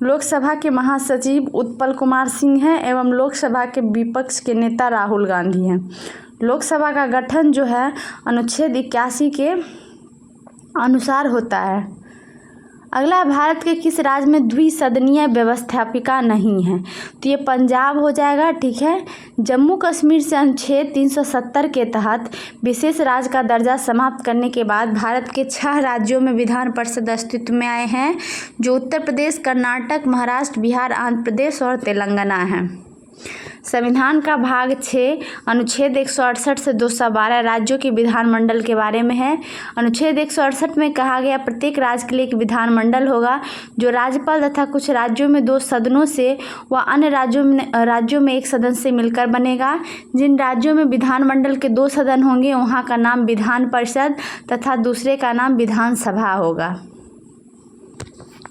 लोकसभा के महासचिव उत्पल कुमार सिंह हैं एवं लोकसभा के विपक्ष के नेता राहुल गांधी हैं। लोकसभा का गठन जो है अनुच्छेद 81 के अनुसार होता है। अगला, भारत के किस राज्य में द्विसदनीय व्यवस्थापिका नहीं है, तो ये पंजाब हो जाएगा। ठीक है। जम्मू कश्मीर से अनुच्छेद 370 के तहत विशेष राज्य का दर्जा समाप्त करने के बाद भारत के 6 राज्यों में विधान परिषद अस्तित्व में आए हैं, जो उत्तर प्रदेश, कर्नाटक, महाराष्ट्र, बिहार, आंध्र प्रदेश और तेलंगाना हैं। संविधान का भाग 6 अनुच्छेद 168 से 212 राज्यों के विधानमंडल के बारे में है। अनुच्छेद 168 में कहा गया प्रत्येक राज्य के लिए एक विधानमंडल होगा, जो राज्यपाल तथा कुछ राज्यों में 2 सदनों से व अन्य राज्यों में 1 सदन से मिलकर बनेगा। जिन राज्यों में विधानमंडल के 2 सदन होंगे वहाँ का नाम विधान परिषद तथा दूसरे का नाम विधानसभा होगा।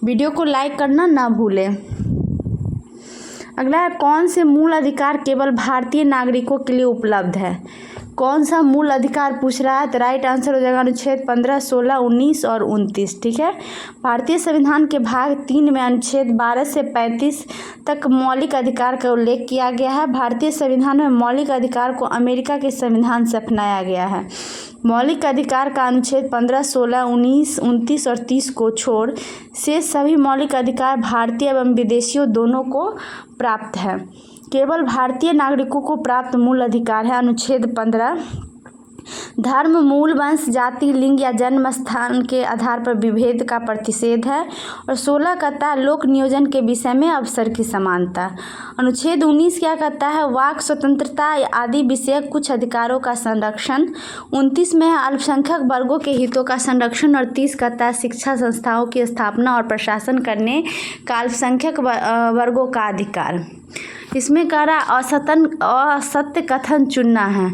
वीडियो को लाइक करना ना भूलें। अगला है, कौन से मूल अधिकार केवल भारतीय नागरिकों के लिए उपलब्ध है। कौन सा मूल अधिकार पूछ रहा है, तो राइट आंसर हो जाएगा अनुच्छेद 15, 16, 19 और 29। ठीक है। भारतीय संविधान के भाग 3 में अनुच्छेद 12 से 35 तक मौलिक अधिकार का उल्लेख किया गया है। भारतीय संविधान में मौलिक अधिकार को अमेरिका के संविधान से अपनाया गया है। मौलिक अधिकार का अनुच्छेद 15, 16, 19, 29 और 30 को छोड़ से सभी मौलिक अधिकार भारतीय एवं विदेशियों दोनों को प्राप्त है। केवल भारतीय नागरिकों को प्राप्त मूल अधिकार है अनुच्छेद 15 धर्म, मूल, वंश, जाति, लिंग या जन्म स्थान के आधार पर विभेद का प्रतिषेध है। और 16 कहता है लोक नियोजन के विषय में अवसर की समानता। अनुच्छेद 19 क्या कहता है, वाक स्वतंत्रता आदि विषय कुछ अधिकारों का संरक्षण। 29 में है अल्पसंख्यक वर्गों के हितों का संरक्षण। और 30 कहता है शिक्षा संस्थाओं की स्थापना और प्रशासन करने का अल्पसंख्यक वर्गों का अधिकार। इसमें कह रहा असत्य कथन चुनना है,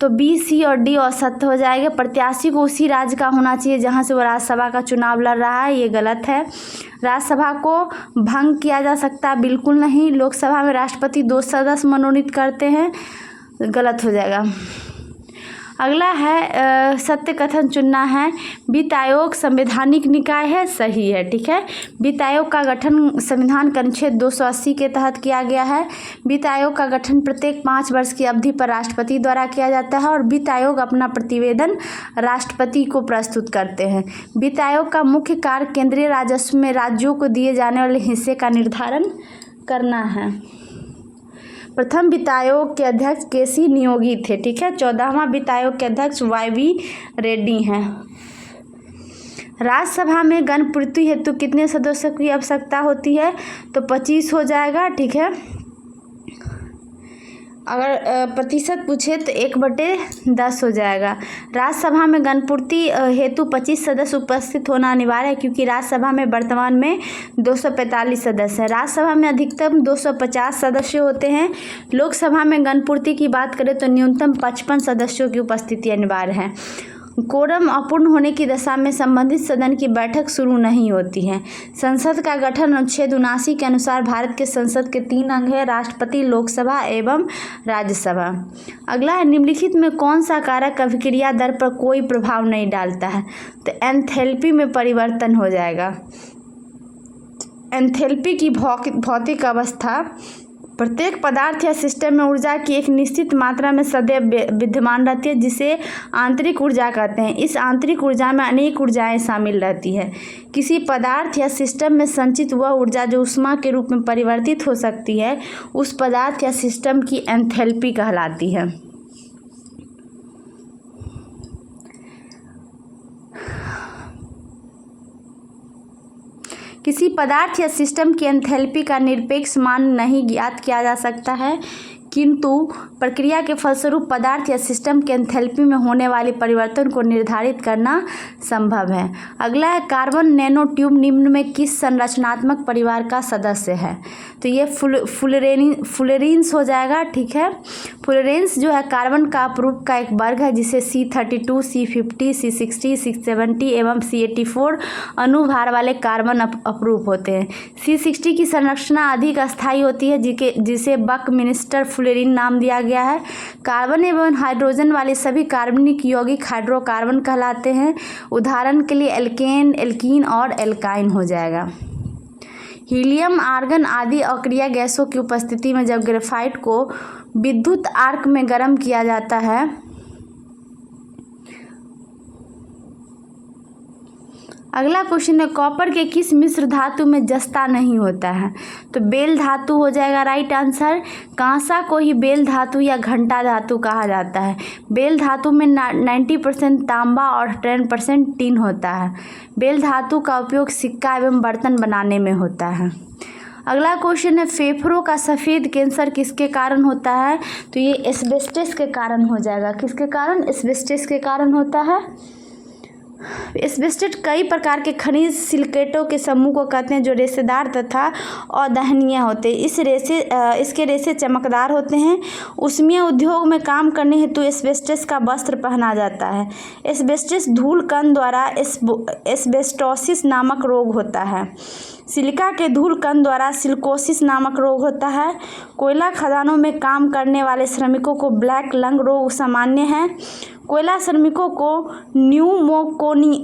तो बी, सी और डी असत्य हो जाएगा। प्रत्याशी को उसी राज्य का होना चाहिए जहां से वो राज्यसभा का चुनाव लड़ रहा है, ये गलत है। राज्यसभा को भंग किया जा सकता है, बिल्कुल नहीं। लोकसभा में राष्ट्रपति 2 सदस्य मनोनीत करते हैं, गलत हो जाएगा। अगला है सत्य कथन चुनना है। वित्त आयोग संवैधानिक निकाय है, सही है, ठीक है। वित्त आयोग का गठन संविधान के अनुच्छेद 280 के तहत किया गया है। वित्त आयोग का गठन प्रत्येक 5 वर्ष की अवधि पर राष्ट्रपति द्वारा किया जाता है और वित्त आयोग अपना प्रतिवेदन राष्ट्रपति को प्रस्तुत करते हैं। वित्त आयोग का मुख्य कार्य केंद्रीय राजस्व में राज्यों को दिए जाने वाले हिस्से का निर्धारण करना है। प्रथम वित्त आयोग के अध्यक्ष केसी नियोगी थे, ठीक है। 14वां वित्त आयोग के अध्यक्ष YV रेड्डी हैं। राज्यसभा में गणपूर्ति हेतु कितने सदस्यों की आवश्यकता होती है? तो 25 हो जाएगा, ठीक है। अगर प्रतिशत पूछे तो 1/10 हो जाएगा। राज्यसभा में गणपूर्ति हेतु 25 सदस्य उपस्थित होना अनिवार्य है, क्योंकि राज्यसभा में वर्तमान में 245 सदस्य हैं। राज्यसभा में अधिकतम 250 सदस्य होते हैं। लोकसभा में गणपूर्ति की बात करें तो न्यूनतम 55 सदस्यों की उपस्थिति अनिवार्य है। कोरम अपूर्ण होने की दशा में संबंधित सदन की बैठक शुरू नहीं होती है। संसद का गठन अनुच्छेद 79 के अनुसार भारत के संसद के 3 अंग है, राष्ट्रपति, लोकसभा एवं राज्यसभा। अगला है निम्नलिखित में कौन सा कारक अभिक्रिया दर पर कोई प्रभाव नहीं डालता है? तो एंथैल्पी में परिवर्तन हो जाएगा। एंथैल्पी की भौतिक अवस्था प्रत्येक पदार्थ या सिस्टम में ऊर्जा की एक निश्चित मात्रा में सदैव विद्यमान रहती है, जिसे आंतरिक ऊर्जा कहते हैं। इस आंतरिक ऊर्जा में अनेक ऊर्जाएं शामिल रहती है। किसी पदार्थ या सिस्टम में संचित वह ऊर्जा जो ऊष्मा के रूप में परिवर्तित हो सकती है, उस पदार्थ या सिस्टम की एंथैल्पी कहलाती है। किसी पदार्थ या सिस्टम की एंथैल्पी का निरपेक्ष मान नहीं ज्ञात किया जा सकता है, किंतु प्रक्रिया के फलस्वरूप पदार्थ या सिस्टम के एंथैल्पी में होने वाले परिवर्तन को निर्धारित करना संभव है। अगला है कार्बन नैनो ट्यूब निम्न में किस संरचनात्मक परिवार का सदस्य है? तो ये फुलेरीन्स हो जाएगा, ठीक है। फुलेरीन्स जो है कार्बन का अपरूप का एक वर्ग है, जिसे C32, C50, C60, C70 एवं C84 अनुभार वाले कार्बन अपरूप होते हैं। C60 की संरचना अधिक अस्थायी होती है, जिसे बकमिंस्टर फुलेरीन नाम दिया गया है। कार्बन एवं हाइड्रोजन वाले सभी कार्बनिक यौगिक हाइड्रोकार्बन कहलाते हैं। उदाहरण के लिए एल्केन, एल्कीन और एल्काइन हो जाएगा। हीलियम, आर्गन आदि अक्रिय गैसों की उपस्थिति में जब ग्रेफाइट को विद्युत आर्क में गर्म किया जाता है, अगला क्वेश्चन है कॉपर के किस मिश्र धातु में जस्ता नहीं होता है? तो बेल धातु हो जाएगा राइट आंसर। कांसा को ही बेल धातु या घंटा धातु कहा जाता है। बेल धातु में 90% तांबा और 10% टिन होता है। बेल धातु का उपयोग सिक्का एवं बर्तन बनाने में होता है। अगला क्वेश्चन है फेफड़ों का सफ़ेद कैंसर किसके कारण होता है? तो ये एस्बेस्टस के कारण हो जाएगा। किसके कारण? एस्बेस्टस के कारण होता है। एस्बेस्टस कई प्रकार के खनिज सिलिकेटों के समूह को कहते हैं, जो रेशेदार तथा अदहनीय होते हैं। इसके रेशे चमकदार होते हैं। ऊष्मीय उद्योग में काम करने हेतु एस्बेस्टस का वस्त्र पहना जाता है। एस्बेस्टस धूल कण द्वारा एस्बेस्टोसिस नामक रोग होता है। सिलिका के धूल कण द्वारा सिलिकोसिस नामक रोग होता है। कोयला खदानों में काम करने वाले श्रमिकों को ब्लैक लंग रोग सामान्य है। कोयला श्रमिकों को न्यूमोकोनियोसिस,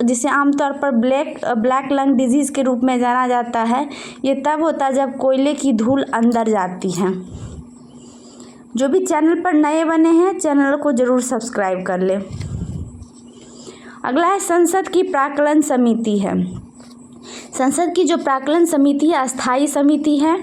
जिसे आमतौर पर ब्लैक लंग डिजीज़ के रूप में जाना जाता है, ये तब होता है जब कोयले की धूल अंदर जाती है। जो भी चैनल पर नए बने हैं, चैनल को ज़रूर सब्सक्राइब कर लें। अगला है संसद की प्राक्कलन समिति है। संसद की जो प्राक्कलन समिति है अस्थायी समिति है।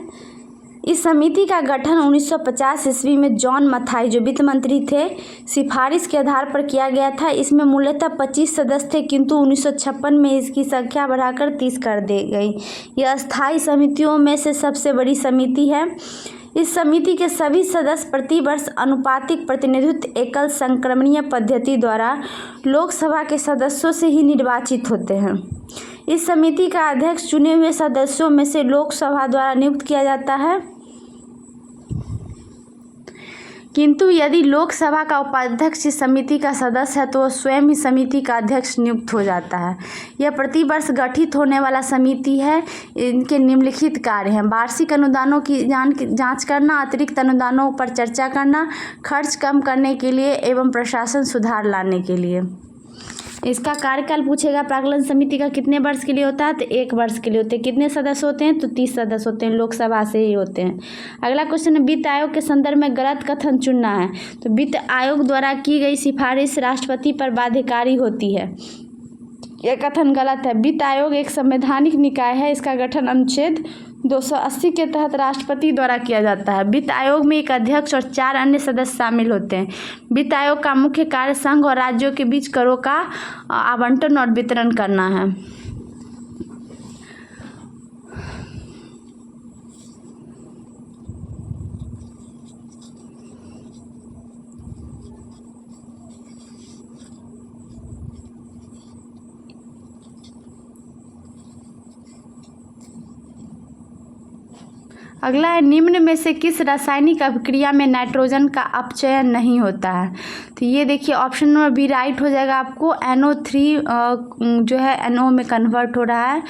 इस समिति का गठन 1950 ईस्वी में जॉन मथाई, जो वित्त मंत्री थे, सिफारिश के आधार पर किया गया था। इसमें मूलतः 25 सदस्य थे, किंतु 1956 में इसकी संख्या बढ़ाकर 30 कर दी गई। यह अस्थायी समितियों में से सबसे बड़ी समिति है। इस समिति के सभी सदस्य प्रतिवर्ष अनुपातिक प्रतिनिधित्व एकल संक्रमणीय पद्धति द्वारा लोकसभा के सदस्यों से ही निर्वाचित होते हैं। इस समिति का अध्यक्ष चुने हुए सदस्यों में से लोकसभा द्वारा नियुक्त किया जाता है। किंतु यदि लोकसभा का उपाध्यक्ष इस समिति का सदस्य है तो वह स्वयं ही समिति का अध्यक्ष नियुक्त हो जाता है। यह प्रतिवर्ष गठित होने वाला समिति है। इनके निम्नलिखित कार्य हैं: वार्षिक अनुदानों की जांच करना, अतिरिक्त अनुदानों पर चर्चा करना, खर्च कम करने के लिए एवं प्रशासन सुधार लाने के लिए। इसका कार्यकाल पूछेगा प्राक्कलन समिति का कितने वर्ष के लिए होता है, तो 1 वर्ष के लिए होते हैं। कितने सदस्य होते हैं, तो 30 सदस्य होते हैं, लोकसभा से ही होते हैं। अगला क्वेश्चन है, वित्त आयोग के संदर्भ में गलत कथन चुनना है। तो वित्त आयोग द्वारा की गई सिफारिश राष्ट्रपति पर बाध्यकारी होती है, यह कथन गलत है। वित्त आयोग एक संवैधानिक निकाय है, इसका गठन अनुच्छेद 280 के तहत राष्ट्रपति द्वारा किया जाता है। वित्त आयोग में एक अध्यक्ष और 4 अन्य सदस्य शामिल होते हैं। वित्त आयोग का मुख्य कार्य संघ और राज्यों के बीच करों का आवंटन और वितरण करना है। अगला है, निम्न में से किस रासायनिक अभिक्रिया में नाइट्रोजन का अपचयन नहीं होता है। तो ये देखिए ऑप्शन नंबर बी राइट हो जाएगा आपको। NO3 जो है NO में कन्वर्ट हो रहा है,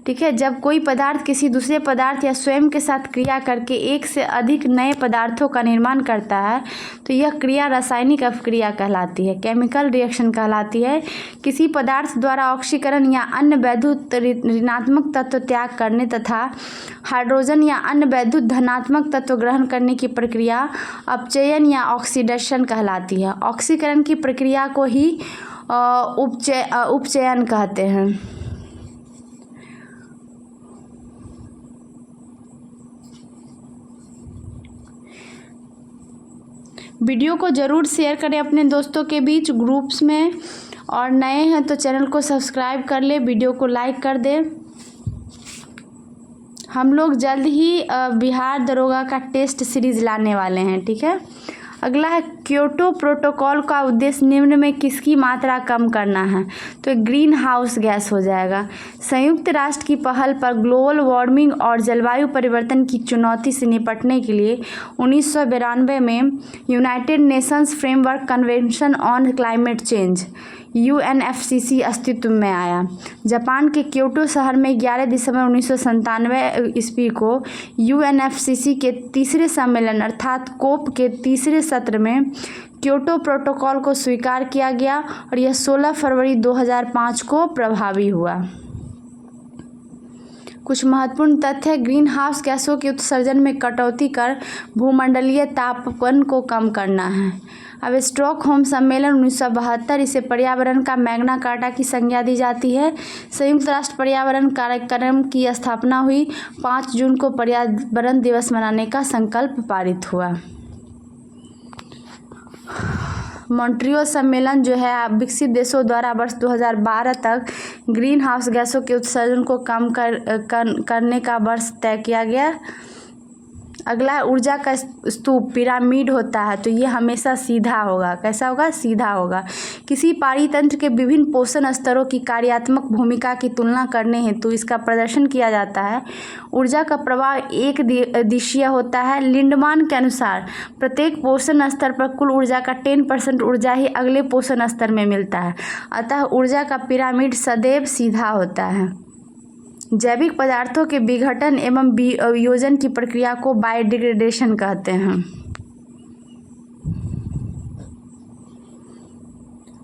ठीक है। जब कोई पदार्थ किसी दूसरे पदार्थ या स्वयं के साथ क्रिया करके एक से अधिक नए पदार्थों का निर्माण करता है तो यह क्रिया रासायनिक अभिक्रिया कहलाती है, केमिकल रिएक्शन कहलाती है। किसी पदार्थ द्वारा ऑक्सीकरण या अन्य वैद्युत ऋणात्मक तत्व त्याग करने तथा हाइड्रोजन या अन्य वैद्युत धनात्मक तत्व ग्रहण करने की प्रक्रिया अपचयन या ऑक्सीडेशन कहलाती है। ऑक्सीकरण की प्रक्रिया को ही उपचयन कहते हैं। वीडियो को ज़रूर शेयर करें अपने दोस्तों के बीच, ग्रुप्स में, और नए हैं तो चैनल को सब्सक्राइब कर ले, वीडियो को लाइक कर दें। हम लोग जल्द ही बिहार दरोगा का टेस्ट सीरीज़ लाने वाले हैं, ठीक है। अगला है, क्योटो प्रोटोकॉल का उद्देश्य निम्न में किसकी मात्रा कम करना है। तो ग्रीन हाउस गैस हो जाएगा। संयुक्त राष्ट्र की पहल पर ग्लोबल वार्मिंग और जलवायु परिवर्तन की चुनौती से निपटने के लिए 1992 में United Nations framework convention on climate change UNFCCC अस्तित्व में आया। जापान के क्योटो शहर में 11 दिसंबर 1997 ईस्वी को UNFCCC के तीसरे सम्मेलन अर्थात कोप के तीसरे सत्र में क्योटो प्रोटोकॉल को स्वीकार किया गया और यह 16 फरवरी 2005 को प्रभावी हुआ। कुछ महत्वपूर्ण तथ्य, ग्रीन हाउस गैसों के उत्सर्जन में कटौती कर भूमंडलीय तापमान को कम करना है। अब स्टॉकहोम सम्मेलन 1972, इसे पर्यावरण का मैग्ना कार्टा की संज्ञा दी जाती है। संयुक्त राष्ट्र पर्यावरण कार्यक्रम की स्थापना हुई। 5 जून को पर्यावरण दिवस मनाने का संकल्प पारित हुआ। मॉन्ट्रियल सम्मेलन जो है विकसित देशों द्वारा वर्ष 2012 तक ग्रीन हाउस गैसों के उत्सर्जन को कम करने का वर्ष तय किया गया। अगला ऊर्जा का स्तूप पिरामिड होता है, तो ये हमेशा सीधा होगा। कैसा होगा, सीधा होगा। किसी पारितंत्र के विभिन्न पोषण स्तरों की कार्यात्मक भूमिका की तुलना करने हेतु इसका प्रदर्शन किया जाता है। ऊर्जा का प्रवाह एक दिशीय होता है। लिंडमान के अनुसार प्रत्येक पोषण स्तर पर कुल ऊर्जा का 10% ऊर्जा ही अगले पोषण स्तर में मिलता है। अतः ऊर्जा का पिरामिड सदैव सीधा होता है। जैविक पदार्थों के विघटन एवं वियोजन की प्रक्रिया को बायोडिग्रेडेशन कहते हैं।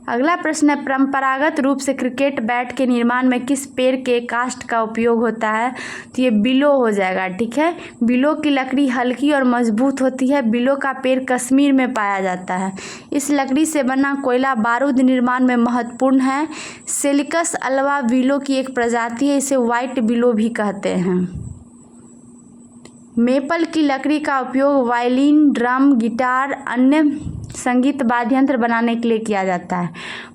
अगला प्रश्न है, परंपरागत रूप से क्रिकेट बैट के निर्माण में किस पेड़ के काष्ठ का उपयोग होता है। तो ये बिलो हो जाएगा, ठीक है। बिलो की लकड़ी हल्की और मजबूत होती है। बिलो का पेड़ कश्मीर में पाया जाता है। इस लकड़ी से बना कोयला बारूद निर्माण में महत्वपूर्ण है। सिलिकस अल्वा बिलो की एक प्रजाति है, इसे व्हाइट बिलो भी कहते हैं। मेपल की लकड़ी का उपयोग वायलिन, ड्रम, गिटार, अन्य संगीत वाद्य यंत्र बनाने के लिए किया जाता है।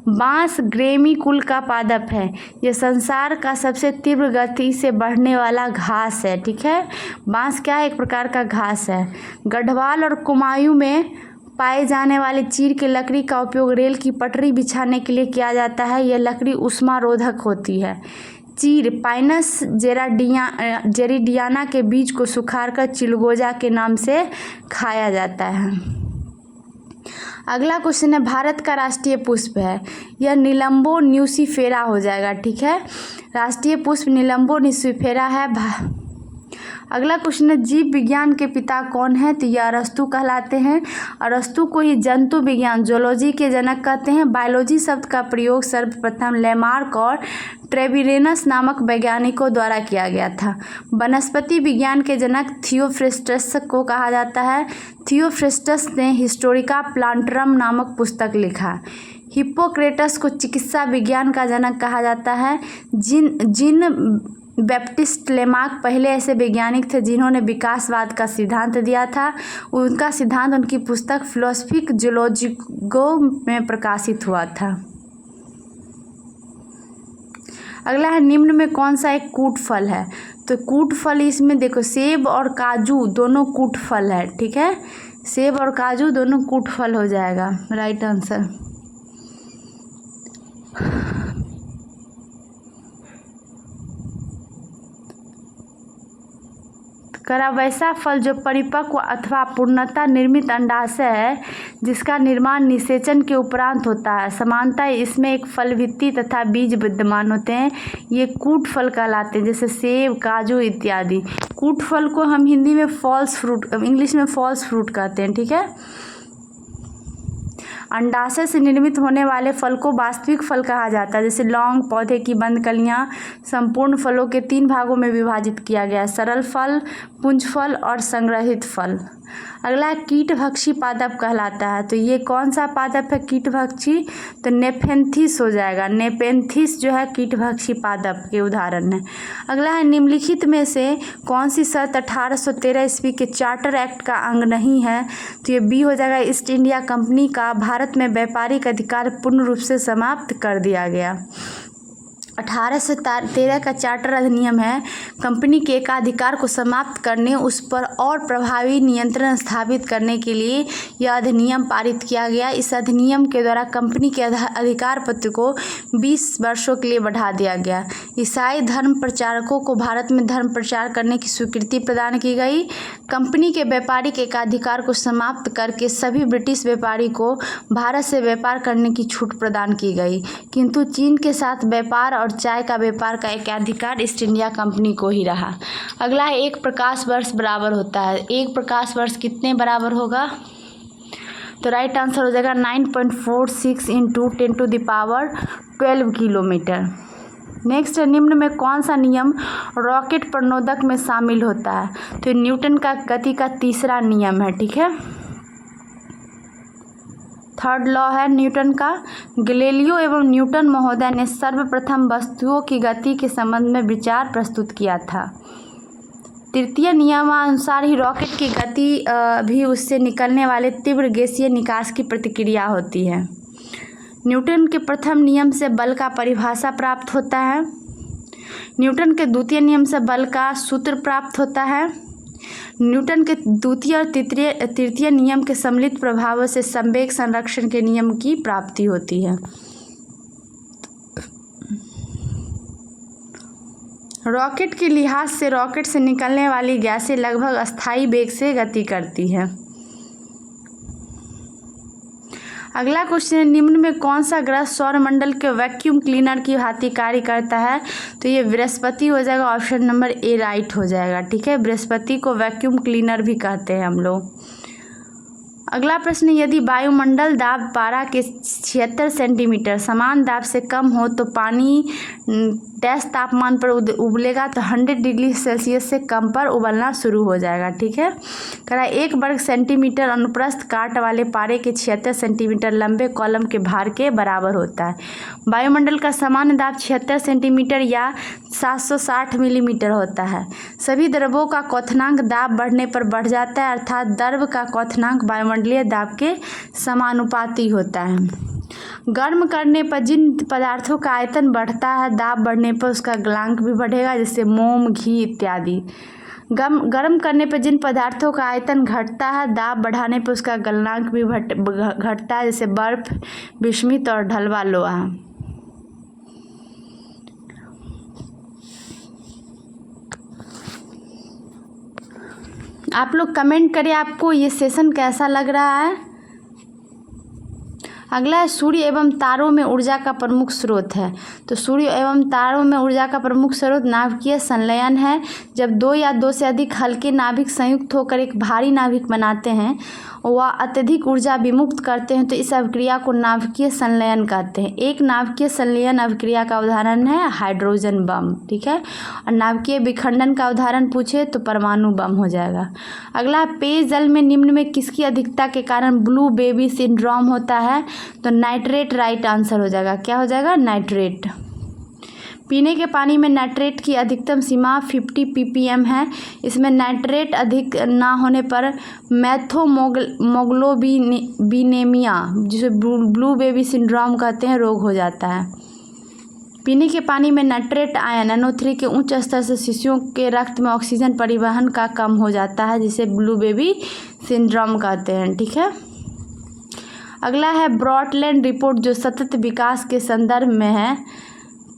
बांस ग्रेमी कुल का पादप है। यह संसार का सबसे तीव्र गति से बढ़ने वाला घास है, ठीक है। बांस क्या है, एक प्रकार का घास है। गढ़वाल और कुमायूं में पाए जाने वाले चीड़ के लकड़ी का उपयोग रेल की पटरी बिछाने के लिए किया जाता है। यह लकड़ी उष्मा रोधक होती है। चीड़ पाइनस जेरिडियाना के बीज को सुखाकर चिलगोजा के नाम से खाया जाता है। अगला क्वेश्चन है भारत का राष्ट्रीय पुष्प है, यह निलंबो न्यूसीफेरा हो जाएगा। ठीक है, राष्ट्रीय पुष्प निलंबो न्यूसीफेरा है। अगला क्वेश्चन है जीव विज्ञान के पिता कौन है, तो ये अरस्तु कहलाते हैं। अरस्तु को ही जंतु विज्ञान जूलॉजी के जनक कहते हैं। बायोलॉजी शब्द का प्रयोग सर्वप्रथम लेमार्क और ट्रेविरेनस नामक वैज्ञानिकों द्वारा किया गया था। वनस्पति विज्ञान के जनक थियोफ्रिस्टस को कहा जाता है। थियोफ्रिस्टस ने हिस्टोरिका प्लांटरम नामक पुस्तक लिखा। हिप्पोक्रेटस को चिकित्सा विज्ञान का जनक कहा जाता है। जीन बैप्टिस्ट लेमार्क पहले ऐसे वैज्ञानिक थे जिन्होंने विकासवाद का सिद्धांत दिया था। उनका सिद्धांत उनकी पुस्तक फिलोसफिक जूलॉजिको में प्रकाशित हुआ था। अगला है निम्न में कौन सा एक कूट फल है, तो कूट फल इसमें देखो सेब और काजू दोनों कूट फल है। ठीक है, सेब और काजू दोनों कूट फल हो जाएगा राइट आंसर। करा वैसा फल जो परिपक्व अथवा पूर्णतः निर्मित अंडाशय है जिसका निर्माण निषेचन के उपरांत होता है। समानतः इसमें एक फल भित्ति तथा बीज विद्यमान होते हैं, ये कूट फल कहलाते हैं, जैसे सेब काजू इत्यादि। कूट फल को हम हिंदी में फॉल्स फ्रूट, इंग्लिश में फॉल्स फ्रूट कहते हैं। ठीक है, अंडाशय से निर्मित होने वाले फल को वास्तविक फल कहा जाता है, जैसे लौंग पौधे की बंद कलियां। संपूर्ण फलों के 3 भागों में विभाजित किया गया है, सरल फल, पुंज फल और संग्रहित फल। अगला कीटभक्षी पादप कहलाता है, तो ये कौन सा पादप है कीटभक्षी, तो नेपेंथिस हो जाएगा। नेपेंथिस जो है कीटभक्षी पादप के उदाहरण है। अगला है निम्नलिखित में से कौन सी शर्त 1813 ईस्वी के चार्टर एक्ट का अंग नहीं है, तो ये बी हो जाएगा। ईस्ट इंडिया कंपनी का भारत में व्यापारिक अधिकार पूर्ण रूप से समाप्त कर दिया गया। 1813 का चार्टर अधिनियम है कंपनी के एकाधिकार को समाप्त करने, उस पर और प्रभावी नियंत्रण स्थापित करने के लिए यह अधिनियम पारित किया गया। इस अधिनियम के द्वारा कंपनी के अधिकार पत्र को 20 वर्षों के लिए बढ़ा दिया गया। ईसाई धर्म प्रचारकों को भारत में धर्म प्रचार करने की स्वीकृति प्रदान की गई। कंपनी के व्यापारिक एकाधिकार को समाप्त करके सभी ब्रिटिश व्यापारी को भारत से व्यापार करने की छूट प्रदान की गई, किंतु चीन के साथ व्यापार और चाय का व्यापार का एकाधिकार ईस्ट इंडिया कंपनी को ही रहा। अगला है एक प्रकाश वर्ष बराबर होता है, एक प्रकाश वर्ष कितने बराबर होगा, तो राइट आंसर हो जाएगा 9.46 इंटू 10⁻12 किलोमीटर। नेक्स्ट निम्न में कौन सा नियम रॉकेट प्रणोदक में शामिल होता है, तो न्यूटन का गति का तीसरा नियम है। ठीक है, थर्ड लॉ है न्यूटन का। गैलीलियो एवं न्यूटन महोदय ने सर्वप्रथम वस्तुओं की गति के संबंध में विचार प्रस्तुत किया था। तृतीय नियमानुसार ही रॉकेट की गति भी उससे निकलने वाले तीव्र गैसीय निकास की प्रतिक्रिया होती है। न्यूटन के प्रथम नियम से बल का परिभाषा प्राप्त होता है। न्यूटन के द्वितीय नियम से बल का सूत्र प्राप्त होता है। न्यूटन के द्वितीय और तृतीय नियम के सम्मिलित प्रभावों से संवेग संरक्षण के नियम की प्राप्ति होती है। रॉकेट के लिहाज से रॉकेट से निकलने वाली गैसें लगभग अस्थायी वेग से गति करती है। अगला क्वेश्चन है निम्न में कौन सा ग्रह सौरमंडल के वैक्यूम क्लीनर की भांति कार्य करता है, तो ये बृहस्पति हो जाएगा। ऑप्शन नंबर ए राइट हो जाएगा। ठीक है, बृहस्पति को वैक्यूम क्लीनर भी कहते हैं हम लोग। अगला प्रश्न, यदि वायुमंडल दाब पारा के 76 सेंटीमीटर समान दाब से कम हो तो पानी डैश तापमान पर उबलेगा, तो 100 डिग्री सेल्सियस से कम पर उबलना शुरू हो जाएगा। ठीक है, कह रहा है 1 वर्ग सेंटीमीटर अनुप्रस्थ काट वाले पारे के 76 सेंटीमीटर लंबे कॉलम के भार के बराबर होता है। वायुमंडल का सामान्य दाब 76 सेंटीमीटर या 760 मिलीमीटर होता है। सभी द्रवों का क्वथनांक दाब बढ़ने पर बढ़ जाता है, अर्थात द्रव का क्वथनांक वायुमंडलीय दाब के समानुपाती होता है। गर्म करने पर जिन पदार्थों का आयतन बढ़ता है, दाब बढ़ने पर उसका गलनांक भी बढ़ेगा, जैसे मोम घी इत्यादि। गर्म करने पर जिन पदार्थों का आयतन घटता है, दाब बढ़ाने पर उसका गलनांक भी घटता है, जैसे बर्फ, विस्मित और ढलवा लोहा। आप लोग कमेंट करें आपको ये सेशन कैसा लग रहा है। अगला है सूर्य एवं तारों में ऊर्जा का प्रमुख स्रोत है। तो सूर्य एवं तारों में ऊर्जा का प्रमुख स्रोत नाभिकीय संलयन है। जब दो या दो से अधिक हल्के नाभिक संयुक्त होकर एक भारी नाभिक बनाते हैं व अत्यधिक ऊर्जा विमुक्त करते हैं तो इस अभिक्रिया को नाभिकीय संलयन कहते हैं। एक नाभिकीय संलयन अभिक्रिया का उदाहरण है हाइड्रोजन बम, ठीक है। और नाभिकीय विखंडन का उदाहरण पूछे तो परमाणु बम हो जाएगा। अगला पेयजल में निम्न में किसकी अधिकता के कारण ब्लू बेबी सिंड्रोम होता है? तो नाइट्रेट राइट आंसर हो जाएगा। क्या हो जाएगा? नाइट्रेट। पीने के पानी में नाइट्रेट की अधिकतम सीमा 50 ppm है। इसमें नाइट्रेट अधिक ना होने पर मैथोमोग्लोबिनेमिया, जिसे ब्लू बेबी सिंड्रोम कहते हैं, रोग हो जाता है। पीने के पानी में नाइट्रेट आयन NO3 के उच्च स्तर से शिशुओं के रक्त में ऑक्सीजन परिवहन का कम हो जाता है, जिसे ब्लू बेबी सिंड्रोम कहते हैं, ठीक है। अगला है ब्रॉडलैंड रिपोर्ट, जो सतत विकास के संदर्भ में है।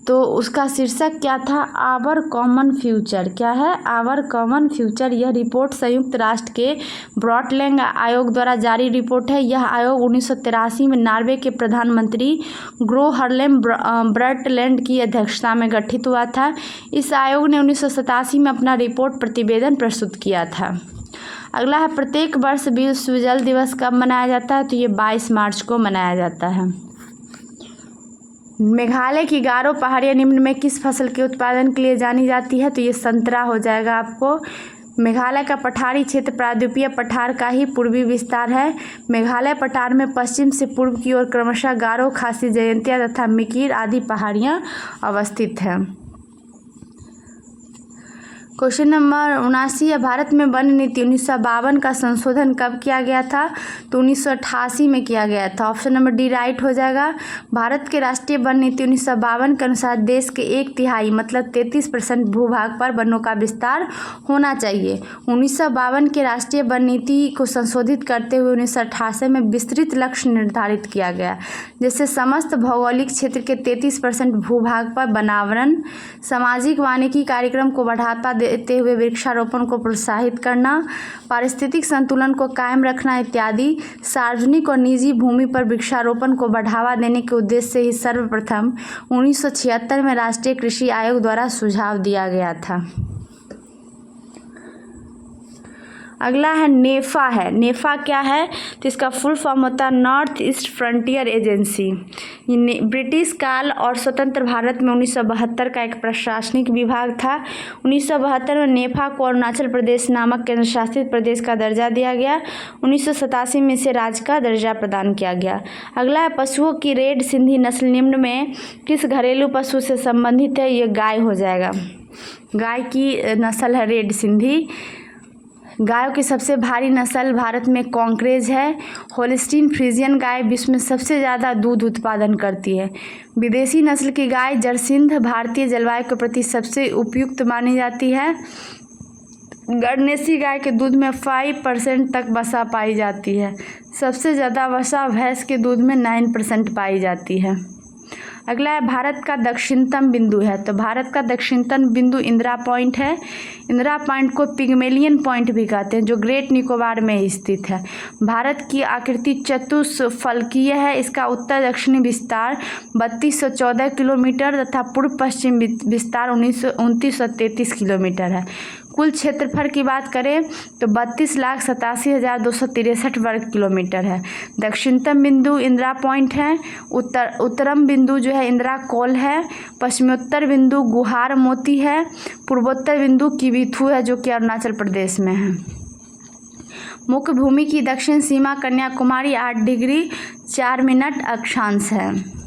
तो उसका शीर्षक क्या था? Our common future. क्या है? Our common future. यह रिपोर्ट संयुक्त राष्ट्र के ब्रॉडलैंड आयोग द्वारा जारी रिपोर्ट है। यह आयोग 1983 में नॉर्वे के प्रधानमंत्री ग्रो हरलेम ब्रॉडलैंड की अध्यक्षता में गठित हुआ था। इस आयोग ने 1987 में अपना रिपोर्ट प्रतिवेदन प्रस्तुत किया था। अगला है प्रत्येक वर्ष विश्व जल दिवस कब मनाया जाता है? तो ये 22 मार्च को मनाया जाता है। मेघालय की गारो पहाड़ियाँ निम्न में किस फसल के उत्पादन के लिए जानी जाती है? तो ये संतरा हो जाएगा आपको। मेघालय का पठारी क्षेत्र प्रायद्वीपीय पठार का ही पूर्वी विस्तार है। मेघालय पठार में पश्चिम से पूर्व की ओर क्रमशः गारो, खासी, जयंतिया तथा मिकिर आदि पहाड़ियाँ अवस्थित हैं। क्वेश्चन नंबर 79 है, भारत में वन नीति 1952 का संशोधन कब किया गया था? तो 1988 में किया गया था। ऑप्शन नंबर डी राइट हो जाएगा। भारत के राष्ट्रीय वन नीति 1952 के अनुसार देश के 1/3 मतलब 33% भूभाग पर वनों का विस्तार होना चाहिए। 1952 के राष्ट्रीय वन नीति को संशोधित करते हुए 1988 में विस्तृत लक्ष्य निर्धारित किया गया, जिससे समस्त भौगोलिक क्षेत्र के 33% भूभाग पर वनावरण, सामाजिक वानिकी कार्यक्रम को बढ़ावा देते हुए वृक्षारोपण को प्रोत्साहित करना, पारिस्थितिक संतुलन को कायम रखना इत्यादि सार्वजनिक और निजी भूमि पर वृक्षारोपण को बढ़ावा देने के उद्देश्य से ही सर्वप्रथम 1976 में राष्ट्रीय कृषि आयोग द्वारा सुझाव दिया गया था। अगला है नेफा है। नेफा क्या है? तो इसका फुल फॉर्म होता है नॉर्थ ईस्ट फ्रंटियर एजेंसी। ये ब्रिटिश काल और स्वतंत्र भारत में 1972 का एक प्रशासनिक विभाग था। 1972 में नेफा को अरुणाचल प्रदेश नामक केंद्र शासित प्रदेश का दर्जा दिया गया। 1987 में इसे राज्य का दर्जा प्रदान किया गया। अगला है पशुओं की रेड सिंधी नस्ल निम्न में किस घरेलू पशु से संबंधित है? ये गाय हो जाएगा। गाय की नस्ल है रेड सिंधी। गायों की सबसे भारी नस्ल भारत में कॉन्क्रेज है। होल्स्टीन फ्रीजियन गाय विश्व में सबसे ज़्यादा दूध उत्पादन करती है। विदेशी नस्ल की गाय जरसिंध भारतीय जलवायु के प्रति सबसे उपयुक्त मानी जाती है। गणनेसी गाय के दूध में 5% तक वसा पाई जाती है। सबसे ज़्यादा वसा भैंस के दूध में 9% पाई जाती है। अगला है भारत का दक्षिणतम बिंदु है। तो भारत का दक्षिणतम बिंदु इंदिरा पॉइंट है। इंदिरा पॉइंट को पिग्मेलियन पॉइंट भी कहते हैं, जो ग्रेट निकोबार में स्थित है। भारत की आकृति चतुष्फलकीय है। इसका उत्तर दक्षिणी विस्तार 3214 किलोमीटर तथा पूर्व पश्चिम विस्तार 2933 किलोमीटर है। कुल क्षेत्रफल की बात करें तो 32,87,263 वर्ग किलोमीटर है। दक्षिणतम बिंदु इंदिरा पॉइंट है। उत्तरम बिंदु जो है इंदिरा कॉल है। पश्चिमोत्तर बिंदु गुहार मोती है। पूर्वोत्तर बिंदु किबिथु है, जो कि अरुणाचल प्रदेश में है। मुख्य भूमि की दक्षिण सीमा कन्याकुमारी 8 डिग्री 4 मिनट अक्षांश है।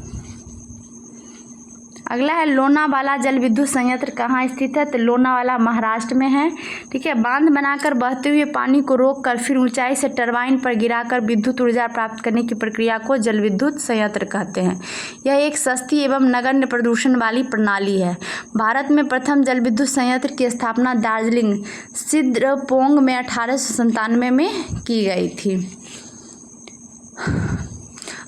अगला है लोनावाला जल विद्युत संयंत्र कहाँ स्थित है? तो लोनावाला महाराष्ट्र में है। ठीक है। बांध बनाकर बहते हुए पानी को रोककर फिर ऊंचाई से टरबाइन पर गिराकर विद्युत ऊर्जा प्राप्त करने की प्रक्रिया को जल विद्युत संयंत्र कहते हैं। यह एक सस्ती एवं नगण्य प्रदूषण वाली प्रणाली है। भारत में प्रथम जल विद्युत संयंत्र की स्थापना दार्जिलिंग सिद्रपोंग में 1897 में की गई थी।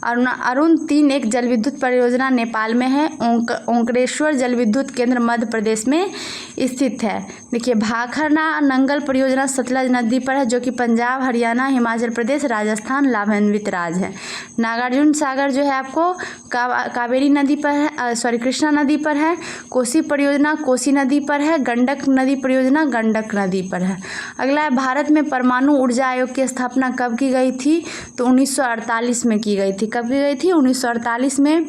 अरुण 3 एक जल विद्युत परियोजना नेपाल में है। ओंकारेश्वर जल विद्युत केंद्र मध्य प्रदेश में स्थित है। देखिए भाखड़ा नंगल परियोजना सतलज नदी पर है, जो कि पंजाब, हरियाणा, हिमाचल प्रदेश, राजस्थान लाभान्वित राज्य है। नागार्जुन सागर जो है आपको कावेरी नदी पर है, कृष्णा नदी पर है। कोसी परियोजना कोसी नदी पर है। गंडक नदी परियोजना गंडक नदी पर है। अगला है भारत में परमाणु ऊर्जा आयोग की स्थापना कब की गई थी? तो 1948 में की गई थी। कब की गई थी? 1948 में।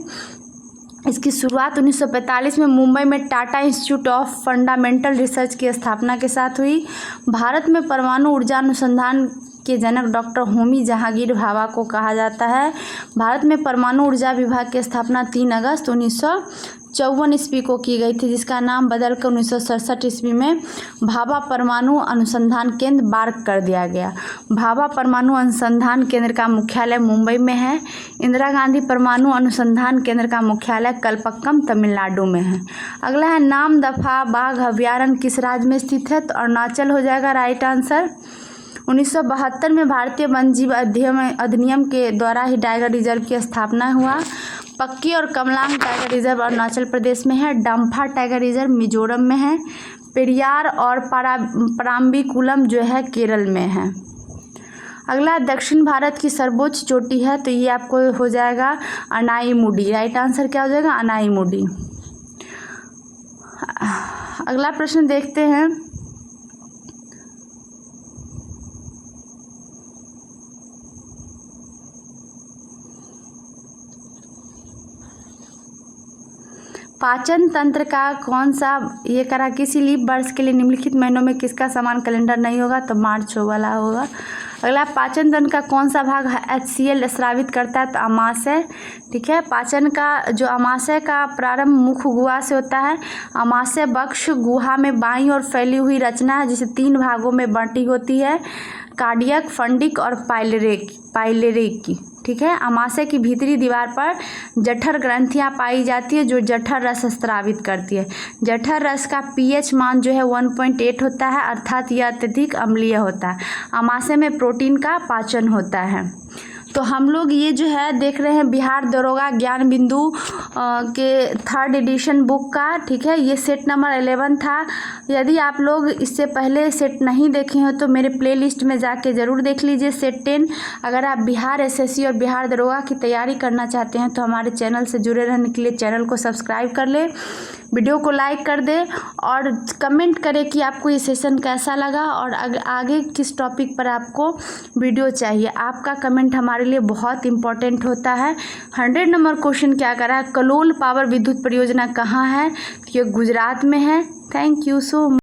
इसकी शुरुआत 1945 में मुंबई में Tata institute of fundamental research की स्थापना के साथ हुई। भारत में परमाणु ऊर्जा अनुसंधान के जनक डॉक्टर होमी जहांगीर भाभा को कहा जाता है। भारत में परमाणु ऊर्जा विभाग की स्थापना 3 अगस्त 1954 ईस्वी को की गई थी, जिसका नाम बदलकर 1967 ईस्वी में भाभा परमाणु अनुसंधान केंद्र बार्क कर दिया गया। भाभा परमाणु अनुसंधान केंद्र का मुख्यालय मुंबई में है। इंदिरा गांधी परमाणु अनुसंधान केंद्र का मुख्यालय कलपक्कम तमिलनाडु में है। अगला है नामदफा बाघ अभ्यारण्य किस राज्य में स्थित है? तो अरुणाचल हो जाएगा राइट आंसर। 1972 में भारतीय वन्यजीव अधिनियम के द्वारा ही टाइगर रिजर्व की स्थापना हुआ। पक्की और कमलांग टाइगर रिजर्व अरुणाचल प्रदेश में है। डम्फा टाइगर रिजर्व मिजोरम में है। पेरियार और पराम्बिकुलम जो है केरल में है। अगला दक्षिण भारत की सर्वोच्च चोटी है, तो ये आपको हो जाएगा अनाईमुडी। राइट आंसर क्या हो जाएगा? अनाईमुडी। अगला प्रश्न देखते हैं। पाचन तंत्र का कौन सा ये करा किसी लीप वर्ष के लिए निम्नलिखित महीनों में किसका समान कैलेंडर नहीं होगा? तो मार्च वाला होगा। अगला पाचन तंत्र का कौन सा भाग HCl स्रावित करता है? तो अमाशय। ठीक है, पाचन का जो अमाशय का प्रारंभ मुख गुहा से होता है। अमाशय बक्ष गुहा में बाईं ओर फैली हुई रचना है, जिसे 3 भागों में बांटी होती है, कार्डियक, फंडिक और पाइलेरिक की। ठीक है, अमाशय की भीतरी दीवार पर जठर ग्रंथियां पाई जाती है, जो जठर रस स्रावित करती है। जठर रस का pH मान जो है 1.8 होता है, अर्थात यह अत्यधिक अम्लीय होता है। अमाशय में प्रोटीन का पाचन होता है। तो हम लोग ये जो है देख रहे हैं बिहार दरोगा ज्ञान बिंदु के 3rd एडिशन बुक का। ठीक है, ये सेट नंबर 11 था। यदि आप लोग इससे पहले सेट नहीं देखे हो तो मेरे प्लेलिस्ट में जाके ज़रूर देख लीजिए सेट 10। अगर आप बिहार SSC और बिहार दरोगा की तैयारी करना चाहते हैं तो हमारे चैनल से जुड़े रहने के लिए चैनल को सब्सक्राइब कर ले, वीडियो को लाइक कर दे और कमेंट करें कि आपको ये सेशन कैसा लगा और आगे किस टॉपिक पर आपको वीडियो चाहिए। आपका कमेंट हमारे लिए बहुत इंपॉर्टेंट होता है। 100 नंबर क्वेश्चन क्या करा है? कलोल पावर विद्युत परियोजना कहाँ है? ये गुजरात में है। Thank you so much.